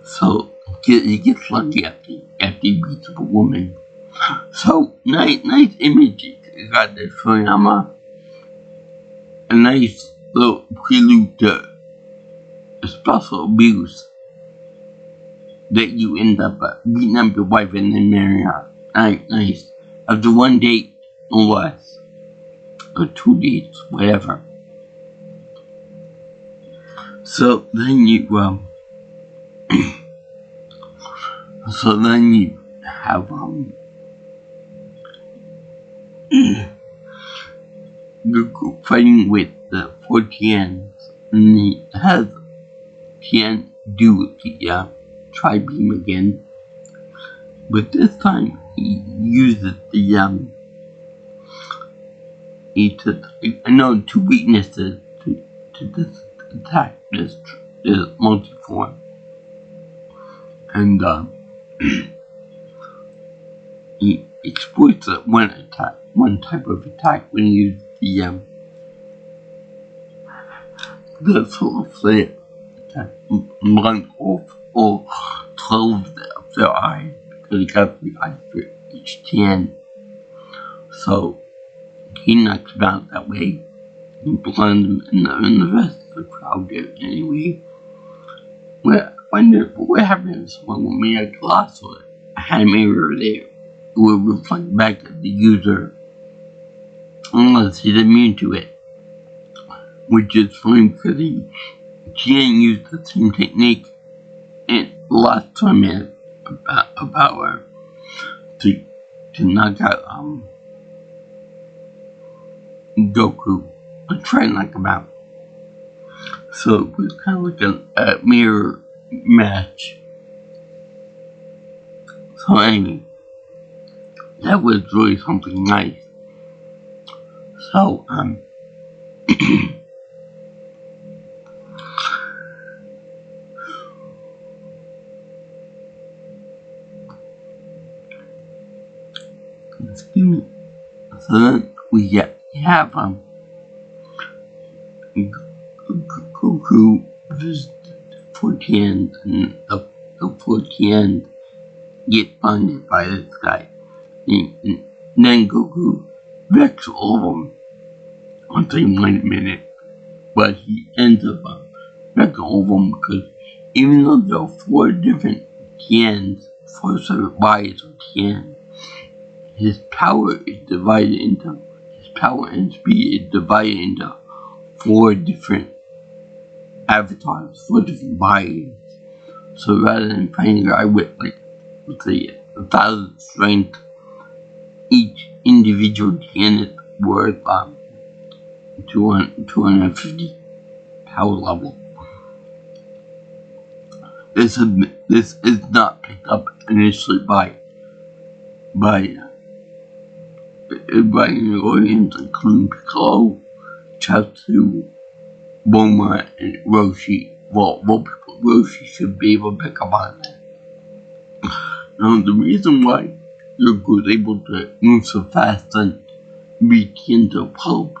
So he gets lucky after he beats a woman. So nice image. You got the Shoyama. A nice little prelude to special abuse that you end up beating up your wife and then marrying her. Nice. After 1 date, no less. Or 2 dates, whatever. So then you have Goku fighting with the 4 Tiens, and he has Tien do the tri-beam again, but this time he uses the two weaknesses to this attack, this multi-form, and he exploits one type of attack when he uses the solar flare attack, blunt off all 12 of their eyes, because he got 3 eyes for each 10. So he knocks them out that way. He blinds them, and the rest of the crowd there anyway. I wonder what happens when we had Colossal had a mirror there. It will reflect back at the user unless he's immune to it. Which is funny because he can't use the same technique in the last tournament about her to knock out Goku and try to knock him out. So it was kind of like a mirror match. So anyway, that was really something nice. So excuse me. So then we have Goku visits 4 Tiens, and the 4 Tiens get bonded by this guy. And then Goku wrecks all of them. I'll tell you in a minute. But he ends up wrecking all of them because even though there are 4 different Tiens, 4 separate bodies of Tien, his power is divided into his power and speed is divided into 4 different avatars, 4 different bodies. So rather than fighting a guy with, like, let's say 1,000 strength, each individual unit worth 250 power level. This is not picked up initially by an audience including Piccolo, Chaozu, Bulma, and Roshi. Well, Roshi should be able to pick up on that. Now, the reason why Goku was able to move so fast and reach into pulp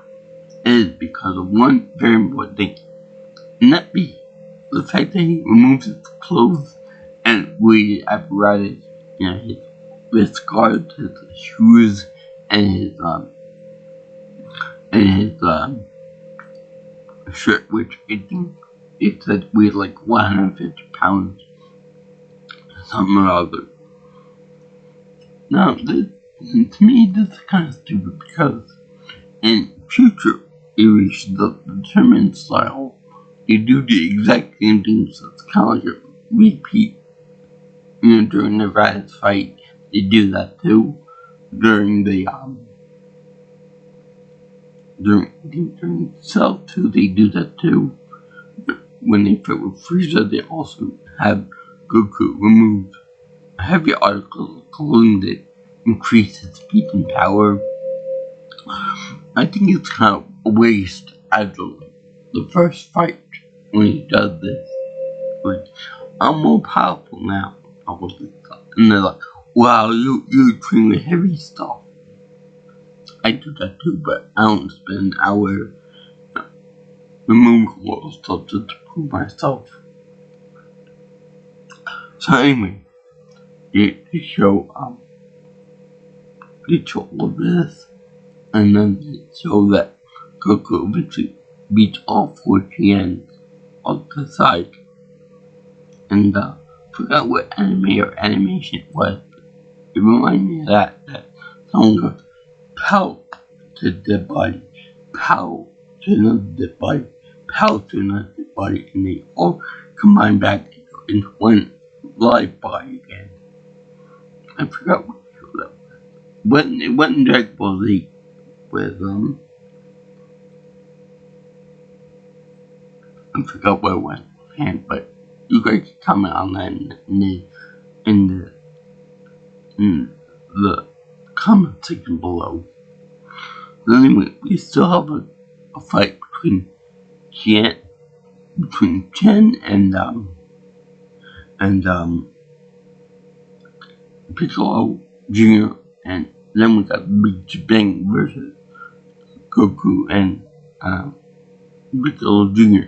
is because of one very important thing, and that be the fact that he removes his clothes and weighted apparatus, his wrist guards, his shoes, and his shirt, which I think it said weighed like 150 pounds, something or other. Now, to me, this is kind of stupid because in future iterations of the determined style, they do the exact same things. So it's kind of like a repeat. During the Raditz fight, they do that too. During Cell 2, they do that too. When they fight with Frieza, they also have Goku remove heavy articles of clothing that increase his speed and power. I think it's kind of a waste after the first fight when he does this. Like, I'm more powerful now. And they're like, wow, you're trained with heavy stuff. I do that too, but I don't spend an hour removing all stuff just to prove myself. So anyway, they show all of this, and then they show that Goku eventually beats all 4 Tians on the side. And forgot what anime or animation it was. It reminded me of that someone goes, pow to the body, pow to another dead body, pow to another dead body, and they all combine back into one live body again. I forgot what show that was. It wasn't Dragon Ball Z with I forgot what it was, but you guys can comment on that in the comment section below. So anyway, we still have a fight between Chen and Piccolo Jr. and then we got Big Bang versus Goku and Piccolo Jr.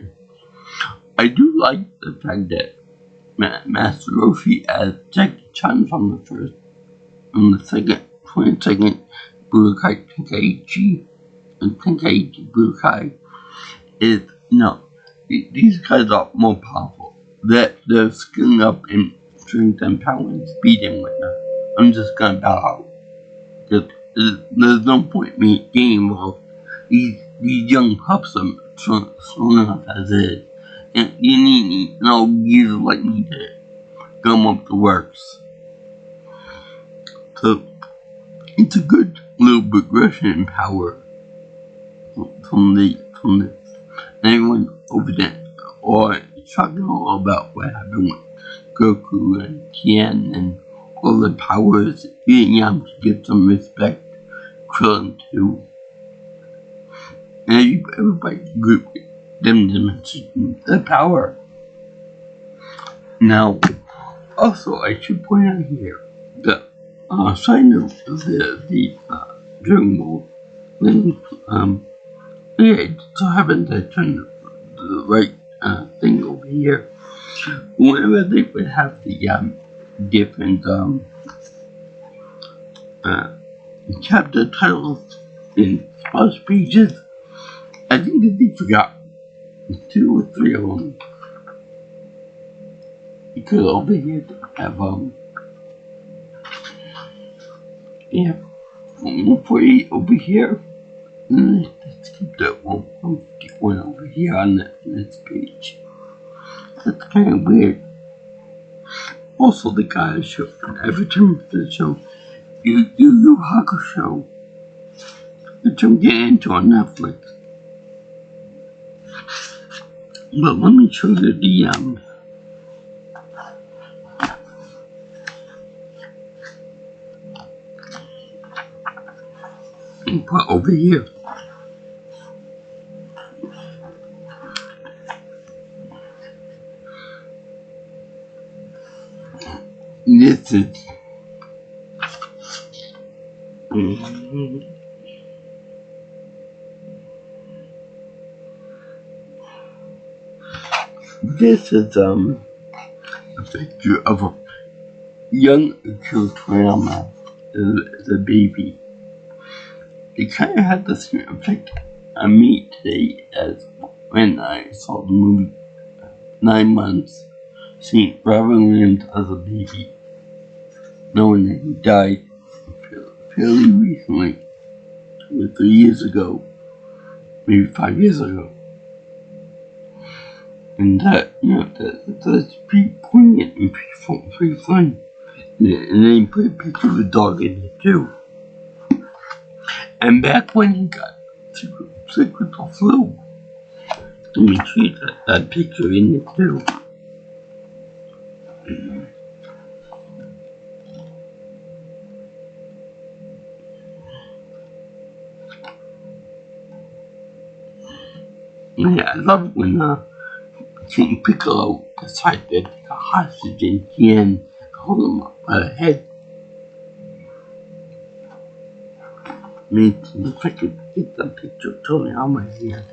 I do like the fact that Master Roshi as Jackie Chan from the second 22nd Budokai Tenkaichi and Tenkaichi Budokai is, these guys are more powerful. They're skilling up in strength and power and speed and whatnot. I'm just gonna bow out. Because there's no point me getting involved. These young pups are strong enough as it is. And you need users like me to come up the works. So it's a good little progression in power from this. And everyone over there or talking all about what happened with Goku and Tien and all the powers. You have to give some respect. Krillin too. And everybody group them demonstrating the power. Now, also I should point out here that side note of the Dragon Ball link. It so happens I turned the right thing over here. Whenever they would have the different chapter titles in splash pages, I think that they forgot 2 or 3 of them. Because over here they have 148 over here, Let's keep that 151 over here on this page. That's kind of weird. Also, the guy show every time for the show, you Hakusho, which I'm getting into on Netflix. But let me show you the part over here. This is this is a picture of a young Akira as a baby. It kind of had the same effect on me today as when I saw the movie 9 months, seeing Robin Williams as a baby, knowing that he died fairly recently, 2 or 3 years ago, maybe 5 years ago. And that, that's pretty poignant and pretty fun. And then he put a picture of a dog in it too. And back when he got sick with the flu, and we treated that picture in it too. Yeah, I love when King Piccolo decided to take a hostage and Tien hold him up by the head. I mean, if I could get that picture totally on my hand.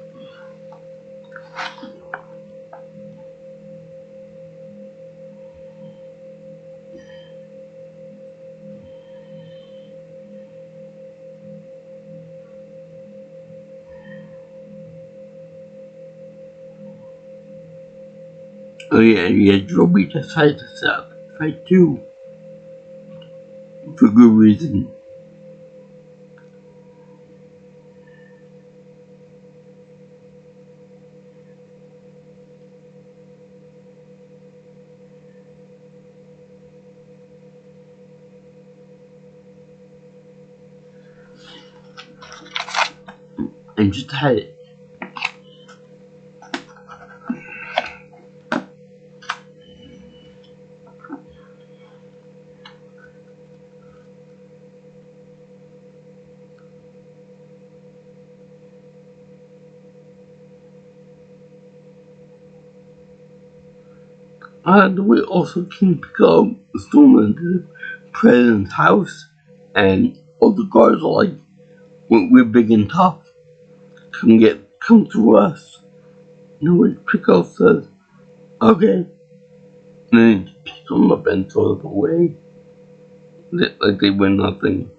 Oh yeah, Joby decided to set up a fight too. For good reason. And just had it. The way also King Piccolo stormed into the president's house, and all the guards are like, we're big and tough. Come through us. When Piccolo says, okay. And then he picks them up and throws them away. Like they were nothing.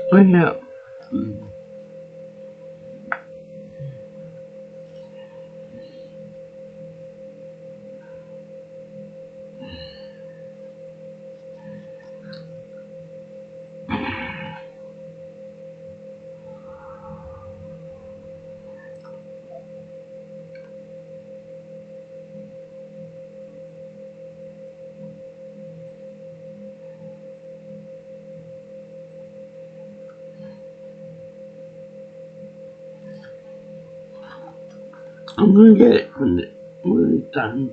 But yeah. I'm gonna get it when it's done.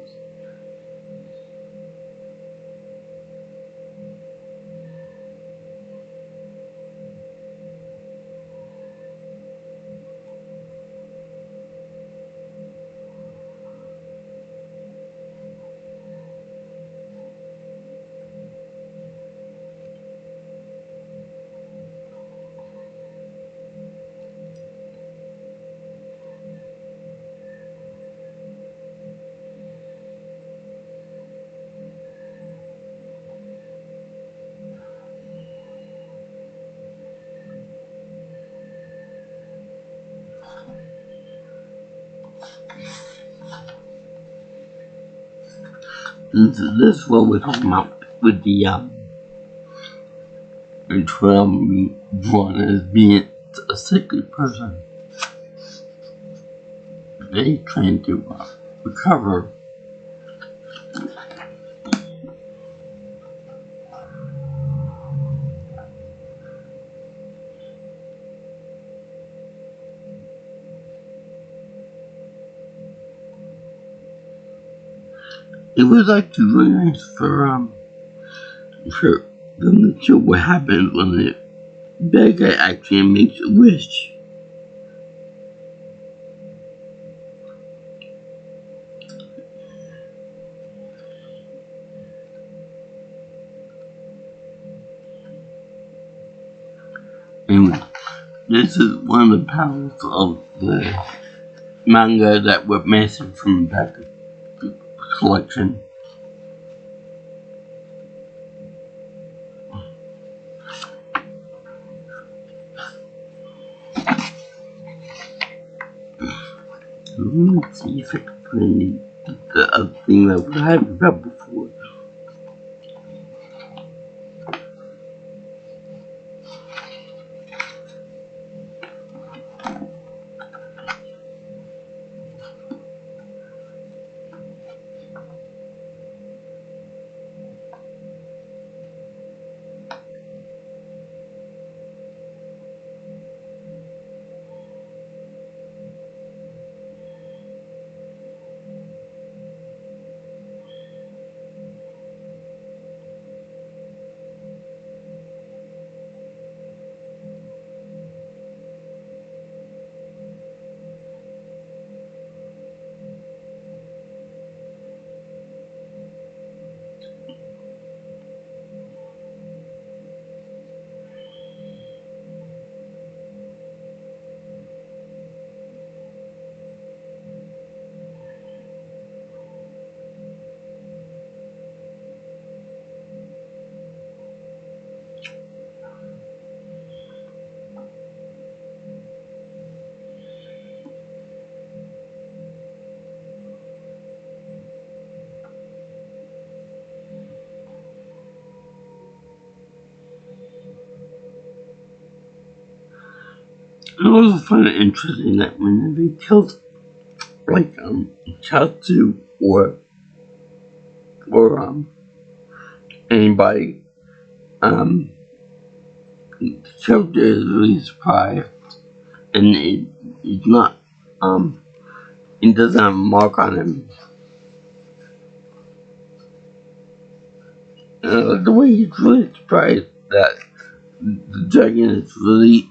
this is what we're talking about with the Trump being drawn as being a sickly person. They trying to recover. It was actually really nice for them to show what happens when the bad guy actually makes a wish. Anyway, this is one of the powers of the manga that were missing from the back of the collection. Let's see if I can find the other thing that we haven't got before. It also find it interesting that when they killed like Chaozu or anybody, the character is really surprised and it's not it doesn't have a mark on him. The way he's really surprised that the dragon is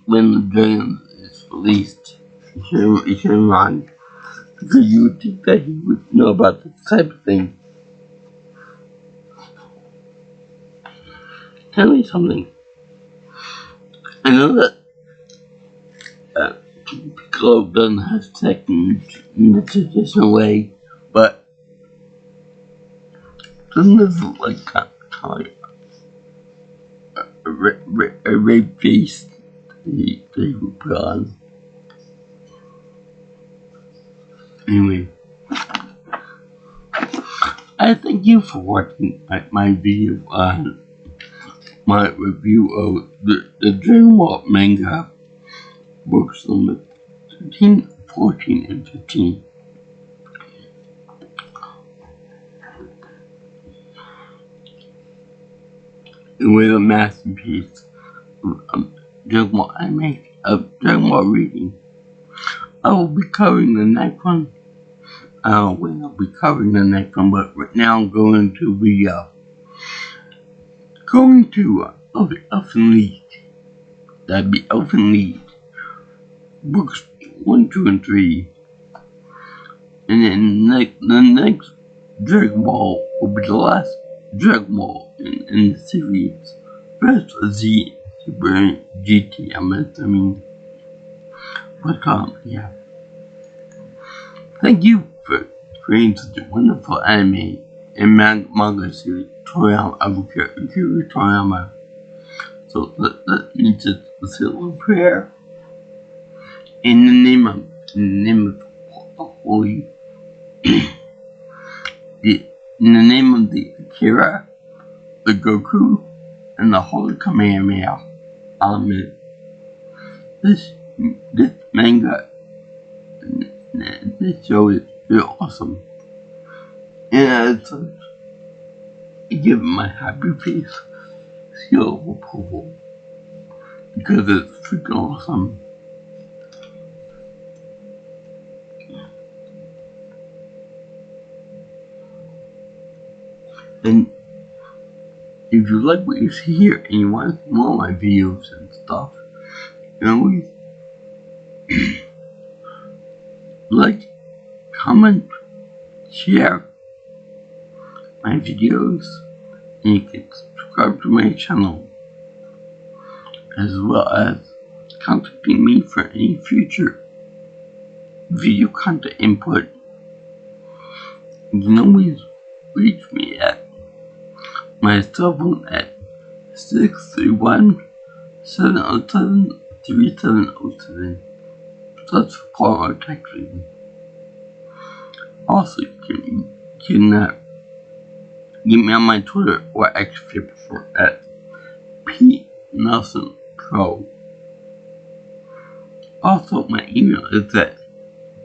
when the dragon is released, he can run. Because you would think that he would know about this type of thing. Tell me something. I know that Piccolo doesn't have sex in the traditional way, but doesn't this look like kind of like a rape face they would put on? Anyway, I thank you for watching my video on my review of the Dream Walk manga books number 13, 14, and 15. And with a masterpiece of Dragon Ball anime, of Dragon Ball reading. I will be covering the next one. I'll be covering the next one, but right now I'm going to be Elfen Lied. That'd be Elfen Lied. Books 1, 2, and 3. And then the next Dragon Ball will be the last Dragon Ball in the series. First Z Super GT, I'm assuming. But yeah. Thank you for creating such a wonderful anime and manga series, Toriyama. I will care Toriyama. So let me just say a little prayer. In the name of the holy, the in the name of the Akira, the Goku, and the Holy Kamehameha. Amen. This manga, this show is really awesome. And as such, I give it my happy face seal of approval because it's freaking awesome. And if you like what you see here and you want to see more of my videos and stuff, you can always like, comment, share my videos, and you can subscribe to my channel, as well as contacting me for any future video content input. You can always reach me at my cell phone at 631-707-3707. That's for call or texting. Also, you can get me on my Twitter or X if you prefer at P Nelson Pro. Also, my email is at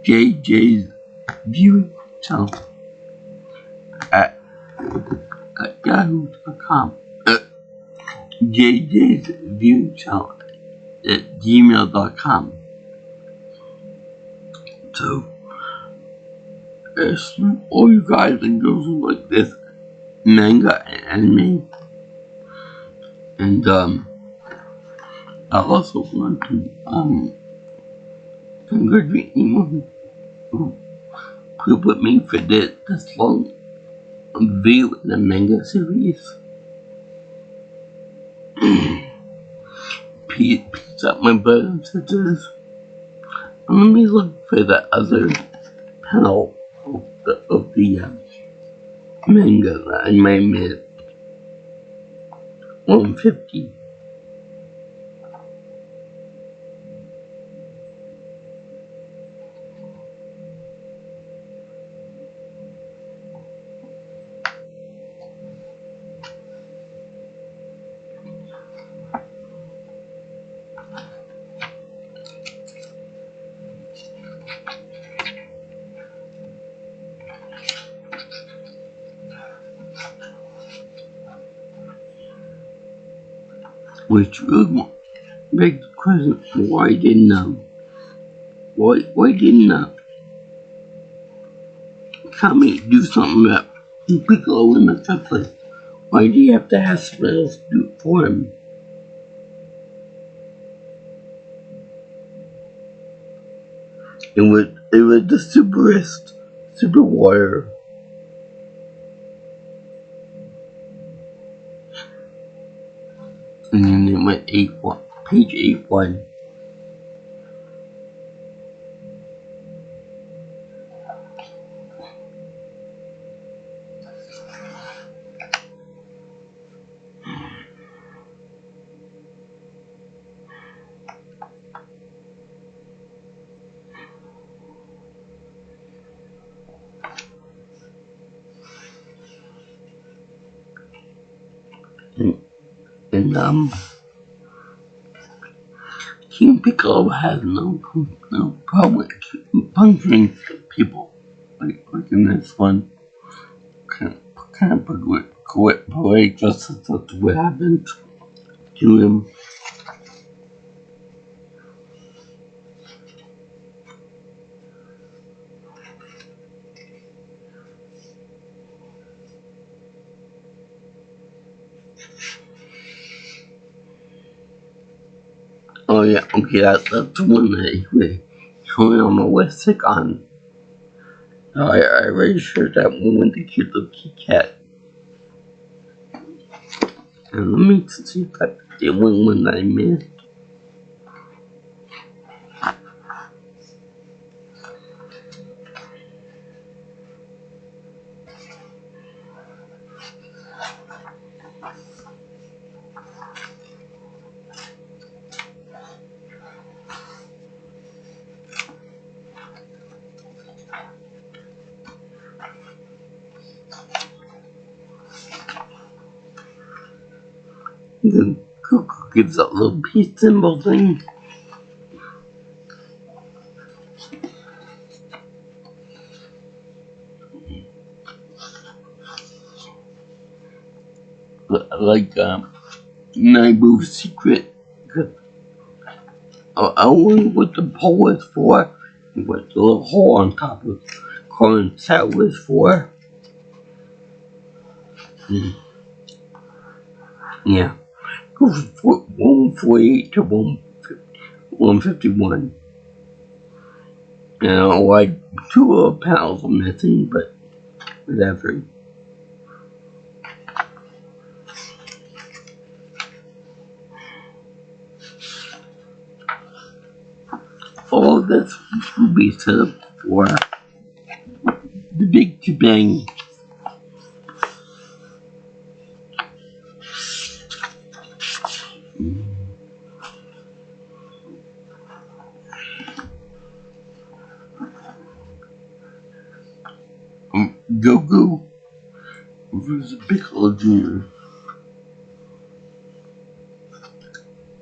jjsviewingchannel at yahoo.com. jjsviewingchannel at gmail.com. So, all you guys and girls who like this manga and anime, and I also want to congratulate anyone who put with me for this long video in the manga series. Peace out, my brothers and sisters. Let me look for the other panel of the manga that I made 150. Which really begs the question, why didn't Kami do something about Piccolo in the first place? Why do you have to have someone else do it for him? It was the super warrior. And then it went page 81. And King Piccolo has no problem puncturing people like in this one. Kind of poetic justice. That's what happened to him. Oh yeah, okay, that's the one that he was showing on the West Sick on. I already shared that one with the cute little Kit Kat. And let me see if I did one that I missed. The cuckoo gives that little peace symbol thing. Like Naibu's secret. I wonder what the pole is for. What the little hole on top of Colin's hat was for. Yeah. Go from 148 to 151. You know, like 2 little panels are missing, but whatever. All of this will be set up for the big bang. Goku versus Piccolo Jr.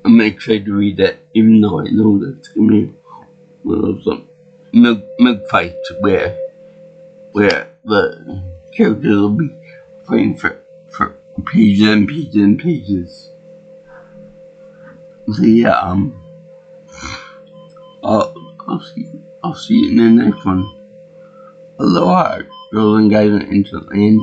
I'm excited to read that, even though I know that's gonna be one of some milk fights where the characters will be fighting for pages and pages and pages. So yeah, I'll see you in the next one. Aloha, girls and guys in Interland.